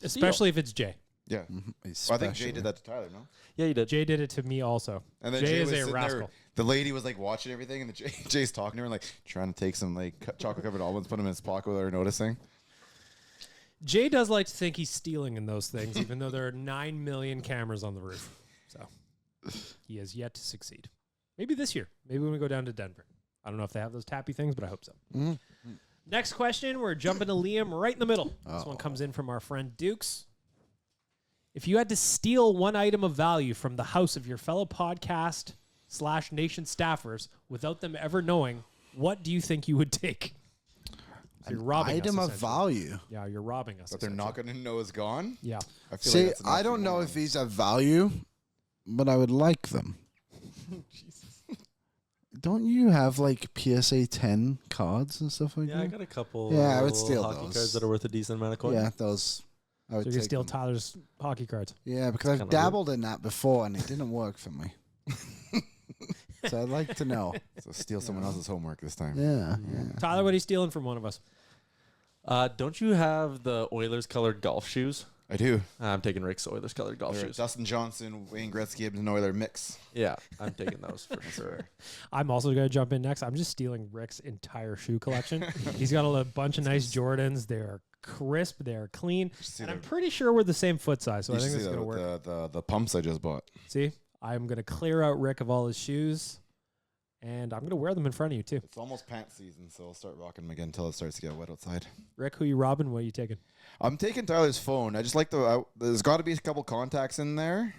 Especially if it's Jay. Yeah. Especially. Well, I think Jay did that to Tyler, no? Yeah, you did. Jay did it to me also. And then Jay is was a sitting rascal. there. The lady was like watching everything, and Jay's talking to her, and like trying to take some like chocolate covered almonds, put them in his pocket without her noticing. Jay does like to think he's stealing in those things, even though there are 9 million cameras on the roof. So he has yet to succeed. Maybe this year. Maybe when we go down to Denver. I don't know if they have those tappy things, but I hope so. Next question. We're jumping to Liam right in the middle. This one comes in from our friend Dukes. If you had to steal one item of value from the house of your fellow podcast / nation staffers without them ever knowing, what do you think you would take? So you're robbing Item us, of essentially. value. Yeah, you're robbing us. But they're not going to know is gone. Yeah. I feel See, like that's an I don't know oxymoron. if these have value, but I would like them. Don't you have like PSA 10 cards and stuff like Yeah, I that? got a couple. Yeah, I would little steal hockey those. cards that are worth a decent amount of coin. Yeah, those. I So would you're going to take steal them. Tyler's hockey cards. Yeah, because I've kinda dabbled in that before and it didn't work for me. So I'd like to know. So steal someone else's homework this time. Yeah. Tyler, what are you stealing from one of us? Don't you have the Oilers colored golf shoes? I do. I'm taking Rick's Oilers colored golf They're a shoes. Dustin Johnson, Wayne Gretzky, Edmonton Oilers mix. Yeah, I'm taking those for sure. I'm also going to jump in next. I'm just stealing Rick's entire shoe collection. He's got a bunch of nice Jordans. They're crisp. They're clean. See And I'm the- pretty sure we're the same foot size, so I You think should this see is that going to with work. the pumps I just bought. See? I'm going to clear out Rick of all his shoes, and I'm going to wear them in front of you, too. It's almost pants season, so I'll start rocking them again until it starts to get wet outside. Rick, who you robbing? What are you taking? I'm taking Tyler's phone. I just like there's got to be a couple contacts in there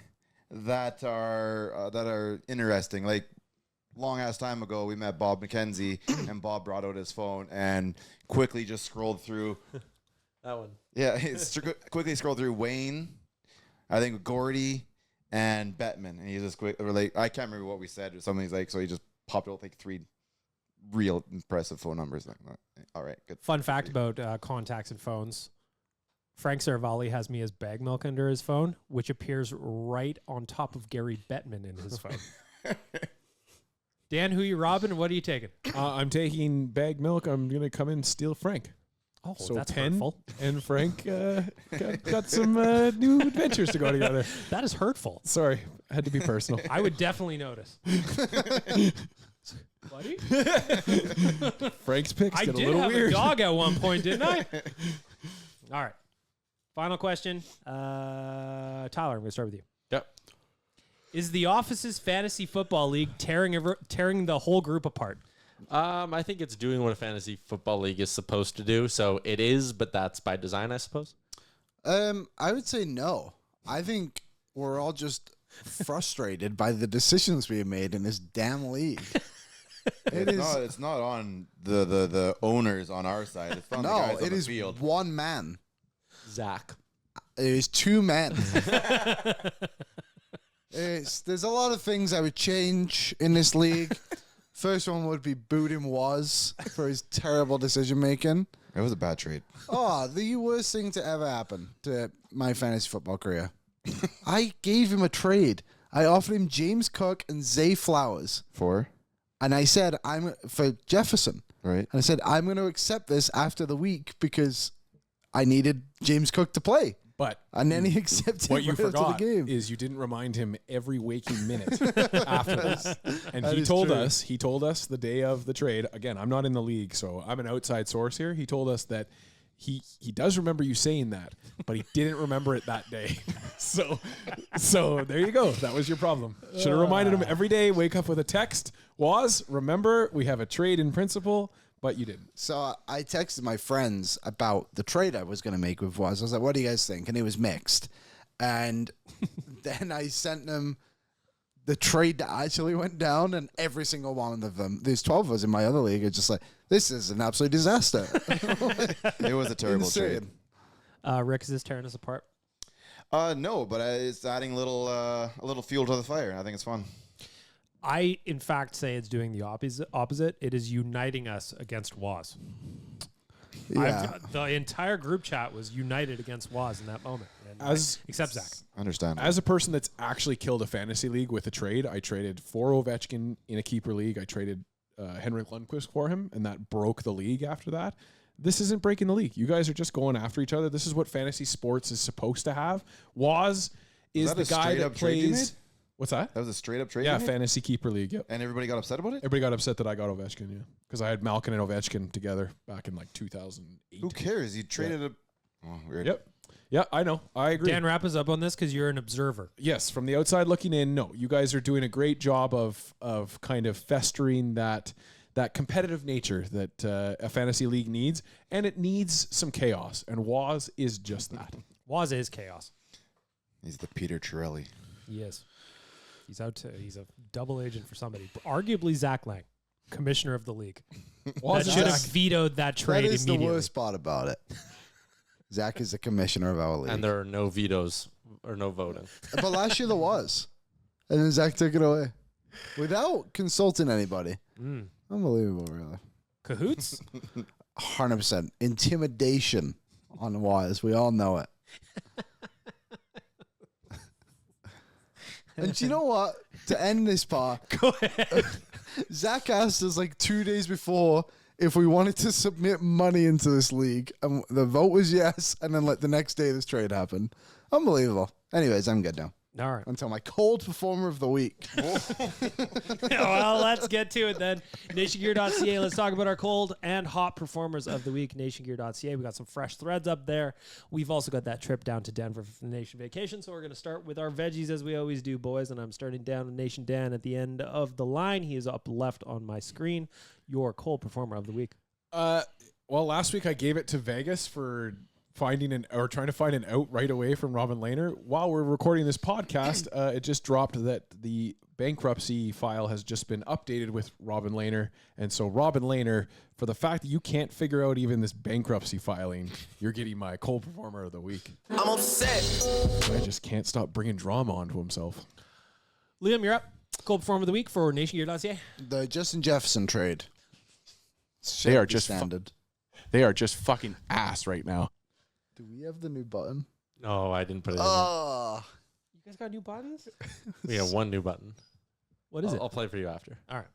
that are interesting. Like long ass time ago, we met Bob McKenzie, and Bob brought out his phone and quickly just scrolled through. That one. Yeah, quickly scrolled through Wayne, I think Gordy and Bettman, and he just I can't remember what we said or something. He's like, so he just popped out like 3 real impressive phone numbers. Like, all right, good. Fun fact about contacts and phones. Frank Saravalli has me as bag milk under his phone, which appears right on top of Gary Bettman in his phone. Dan, who you robbing and what are you taking? I'm taking bag milk. I'm going to come in and steal Frank. Oh, So that's Penn hurtful. and Frank got some new adventures to go together. That is hurtful. Sorry, had to be personal. I would definitely notice. Buddy? Frank's picks I get a did little have weird. a dog at one point, didn't I? All right. Final question. Tyler, I'm going to start with you. Yep. Is the Office's fantasy football league tearing the whole group apart? I think it's doing what a fantasy football league is supposed to do. So it is, but that's by design, I suppose. I would say no. I think we're all just frustrated by the decisions being made in this damn league. It's not on the owners on our side. It's on the guys on the field. One man. Zach. It is two men. There's a lot of things I would change in this league. First one would be booting Waz for his terrible decision making. It was a bad trade. Oh, the worst thing to ever happen to my fantasy football career. I gave him a trade. I offered him James Cook and Zay Flowers. And I said, for Jefferson. Right. And I said, I'm going to accept this after the week because I needed James Cook to play. And then he accepted what you right after forgot the game. is you didn't remind him every waking minute after this. And That he is told true. us the day of the trade. Again, I'm not in the league, so I'm an outside source here. He told us that he does remember you saying that, but he didn't remember it that day. So there you go. That was your problem. Should have reminded him every day. Wake up with a text. Remember we have a trade in principle. But you didn't. So I texted my friends about the trade I was going to make with Waz. I was like, what do you guys think? And it was mixed. And then I sent them the trade that actually went down, and every single one of them, there's 12 of us in my other league, are just like, this is an absolute disaster. It was a terrible trade. Rick, is this tearing us apart? No, but it's adding a little fuel to the fire. I think it's fun. I, in fact, say it's doing the opposite. It is uniting us against Waz. Yeah. The entire group chat was united against Waz in that moment. Except Zach. Understand. As a person that's actually killed a fantasy league with a trade, I traded for Ovechkin in a keeper league. I traded Henrik Lundqvist for him, and that broke the league after that. This isn't breaking the league. You guys are just going after each other. This is what fantasy sports is supposed to have. Waz is the guy that plays... What's that? That was a straight up trade? Yeah, fantasy keeper league. Yep. And everybody got upset about it? Everybody got upset that I got Ovechkin, yeah. Because I had Malkin and Ovechkin together back in like 2008. Who cares? You traded a... Oh, weird. Yep. Yeah, I know. I agree. Dan, wrap us up on this because you're an observer. Yes, from the outside looking in, no. You guys are doing a great job of kind of festering that competitive nature that a fantasy league needs, and it needs some chaos, and Waz is just that. Waz is chaos. He's the Peter Chiarelli. He is. He's a double agent for somebody. Arguably Zach Lang, commissioner of the league. That should have vetoed that trade That is immediately. the worst part about it. Zach is the commissioner of our league. And there are no vetoes or no voting. But last year there was. And then Zach took it away. Without consulting anybody. Unbelievable, really. Cahoots? 100%. Intimidation on Wise. We all know it. And you know what? To end this part, Go ahead. Zach asked us like 2 days before if we wanted to submit money into this league. And the vote was yes. And then like the next day this trade happened. Unbelievable. Anyways, I'm good now. All right. Until my cold performer of the week. Well, let's get to it then. NationGear.ca. Let's talk about our cold and hot performers of the week. NationGear.ca. We got some fresh threads up there. We've also got that trip down to Denver for the Nation vacation. So we're going to start with our veggies as we always do, boys. And I'm starting down with Nation Dan at the end of the line. He is up left on my screen. Your cold performer of the week. Well, last week I gave it to Vegas for trying to find an out right away from Robin Lehner. While we're recording this podcast, it just dropped that the bankruptcy file has just been updated with Robin Lehner. And so Robin Lehner, for the fact that you can't figure out even this bankruptcy filing, you're getting my cold performer of the week. I'm upset. I just can't stop bringing drama onto himself. Liam, you're up. Cold performer of the week for NationGear.ca. The Justin Jefferson trade. They are just standard. They are just fucking ass right now. Do we have the new button? No, I didn't put it in. Oh. You guys got new buttons? We have one new button. What is it? I'll play for you after. All right.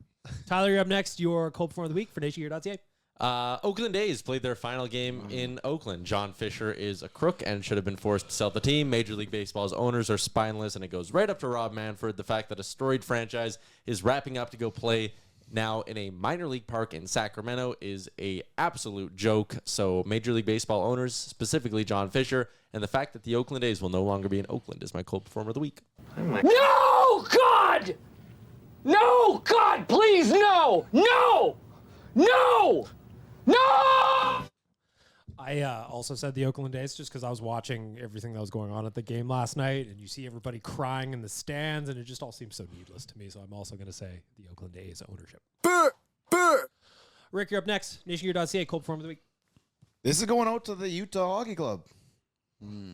Tyler, you're up next. Your cold performer of the week for NationGear.ca. Oakland A's played their final game in Oakland. John Fisher is a crook and should have been forced to sell the team. Major League Baseball's owners are spineless, and it goes right up to Rob Manfred. The fact that a storied franchise is wrapping up to go play now in a minor league park in Sacramento is a absolute joke. So Major League Baseball owners, specifically John Fisher, and the fact that the Oakland A's will no longer be in Oakland is my cold performer of the week. No, God! No, God, please, no! No! No! No! I also said the Oakland A's just because I was watching everything that was going on at the game last night, and you see everybody crying in the stands, and it just all seems so needless to me. So I'm also going to say the Oakland A's ownership. Rick, you're up next. NationGear.ca, cold form of the week. This is going out to the Utah Hockey Club.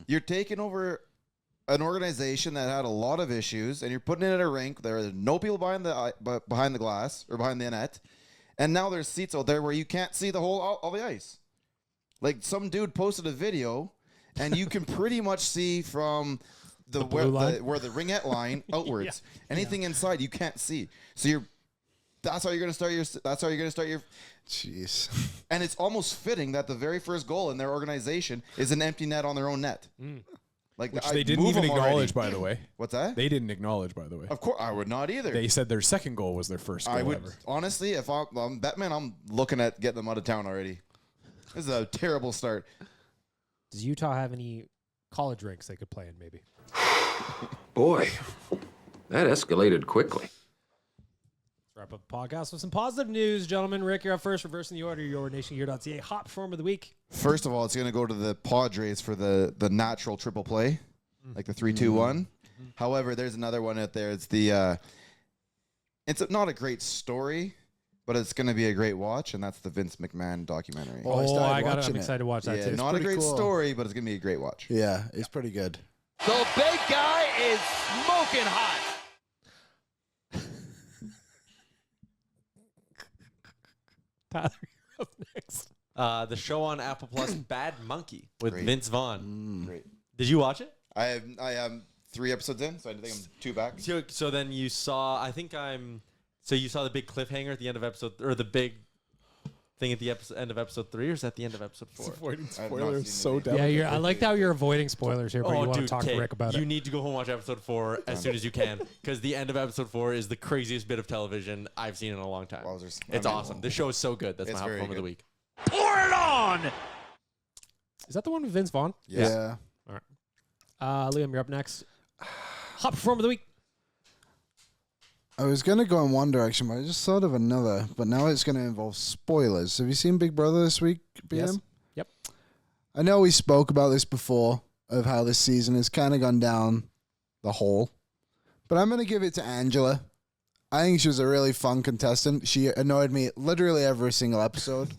You're taking over an organization that had a lot of issues, and you're putting it at a rink. There are no people behind the glass or behind the net, and now there's seats out there where you can't see the whole all the ice. Like some dude posted a video, and you can pretty much see from where the ringette line outwards. Anything inside you can't see. So that's how you're going to start your. Jeez. And it's almost fitting that the very first goal in their organization is an empty net on their own net. Like Which they didn't even acknowledge, by the way. What's that? They didn't acknowledge, by the way. Of course, I would not either. They said their second goal was their first goal I would ever. honestly, if I'm Batman, I'm looking at getting them out of town already. This is a terrible start. Does Utah have any college rinks they could play in, maybe? Boy, that escalated quickly. Wrap up the podcast with some positive news, gentlemen. Rick, you're up first. Reversing the order. Your NationGear.ca hot performer of the week. First of all, it's going to go to the Padres for the natural triple play, like the 3-2-1. However, there's another one out there. It's not a great story, but it's going to be a great watch, and that's the Vince McMahon documentary. I'm excited to watch that too. Not a great cool. story, but it's going to be a great watch. Yeah, it's pretty good. The big guy is smoking hot. Tyler, you're up next. The show on Apple Plus, Bad Monkey with Great. Vince Vaughn. Great. Did you watch it? I am 3 episodes in, so I think I'm 2 back. So then you saw, so you saw the big cliffhanger at the end of episode, or the big thing at the end of episode 3, or is that the end of episode 4? Avoiding I have not spoilers seen so the video. delicate. Yeah, I like how you're avoiding spoilers here, but you want to talk to okay. Rick about You it. need to go home and watch episode 4 as soon as you can, because the end of episode 4 is the craziest bit of television I've seen in a long time. Wowzers. It's I mean, awesome. This show is so good. That's it's my hot very performer of the good. week. Pour it on! Is that the one with Vince Vaughn? Yeah. Liam, you're up next. Hot performer of the week. I was going to go in one direction, but I just thought of another. But now it's going to involve spoilers. Have you seen Big Brother this week, BM? Yes. Yep. I know we spoke about this before, of how this season has kind of gone down the hole. But I'm going to give it to Angela. I think she was a really fun contestant. She annoyed me literally every single episode.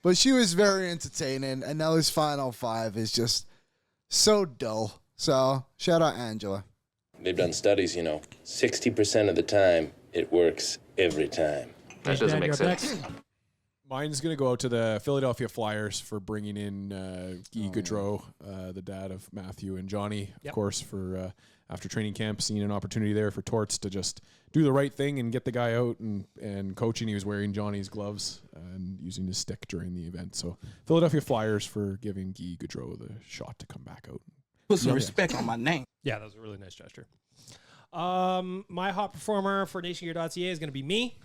But she was very entertaining. And now this final 5 is just so dull. So, shout out Angela. They've done studies, 60% of the time, it works every time. That doesn't make You're up sense. next. Mine's going to go out to the Philadelphia Flyers for bringing in Guy Gaudreau, the dad of Matthew and Johnny, of course, for after training camp, seeing an opportunity there for Torts to just do the right thing and get the guy out and coaching. He was wearing Johnny's gloves and using his stick during the event. So Philadelphia Flyers for giving Guy Gaudreau the shot to come back out. Put some respect on my name. Yeah, that was a really nice gesture. My hot performer for NationGear.ca is going to be me.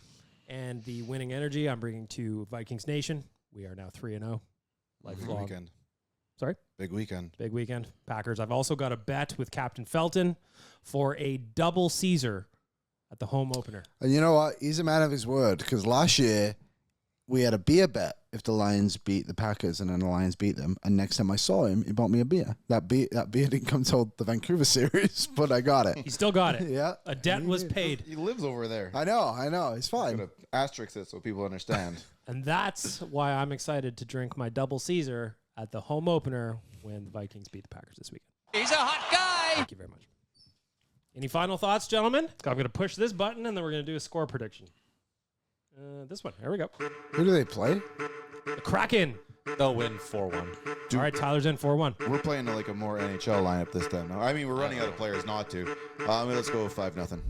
And the winning energy I'm bringing to Vikings Nation. We are now 3-0. Big weekend. Sorry? Big weekend. Big weekend. Packers. I've also got a bet with Captain Felton for a double Caesar at the home opener. And you know what? He's a man of his word, because last year we had a beer bet if the Lions beat the Packers and then the Lions beat them. And next time I saw him, he bought me a beer. That beer didn't come till the Vancouver series, but I got it. He still got it. Yeah. A debt was paid. He lives over there. I know. It's I'm fine. going to asterisk it so people understand. And that's why I'm excited to drink my double Caesar at the home opener when the Vikings beat the Packers this weekend. He's a hot guy! Thank you very much. Any final thoughts, gentlemen? I'm going to push this button, and then we're going to do a score prediction. This one. Here we go. Who do they play? The Kraken. They'll win 4-1. All right, Tyler's in 4-1. We're playing like a more NHL lineup this time. I mean, we're running out of players not to. Let's go with 5-0.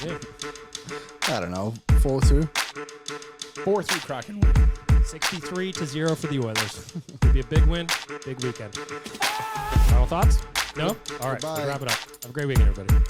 Yeah. I don't know. 4-2. 4-3 Kraken win. 63-0 for the Oilers. Could be a big win, big weekend. Final thoughts? No? All right, Goodbye. we'll wrap it up. Have a great weekend, everybody.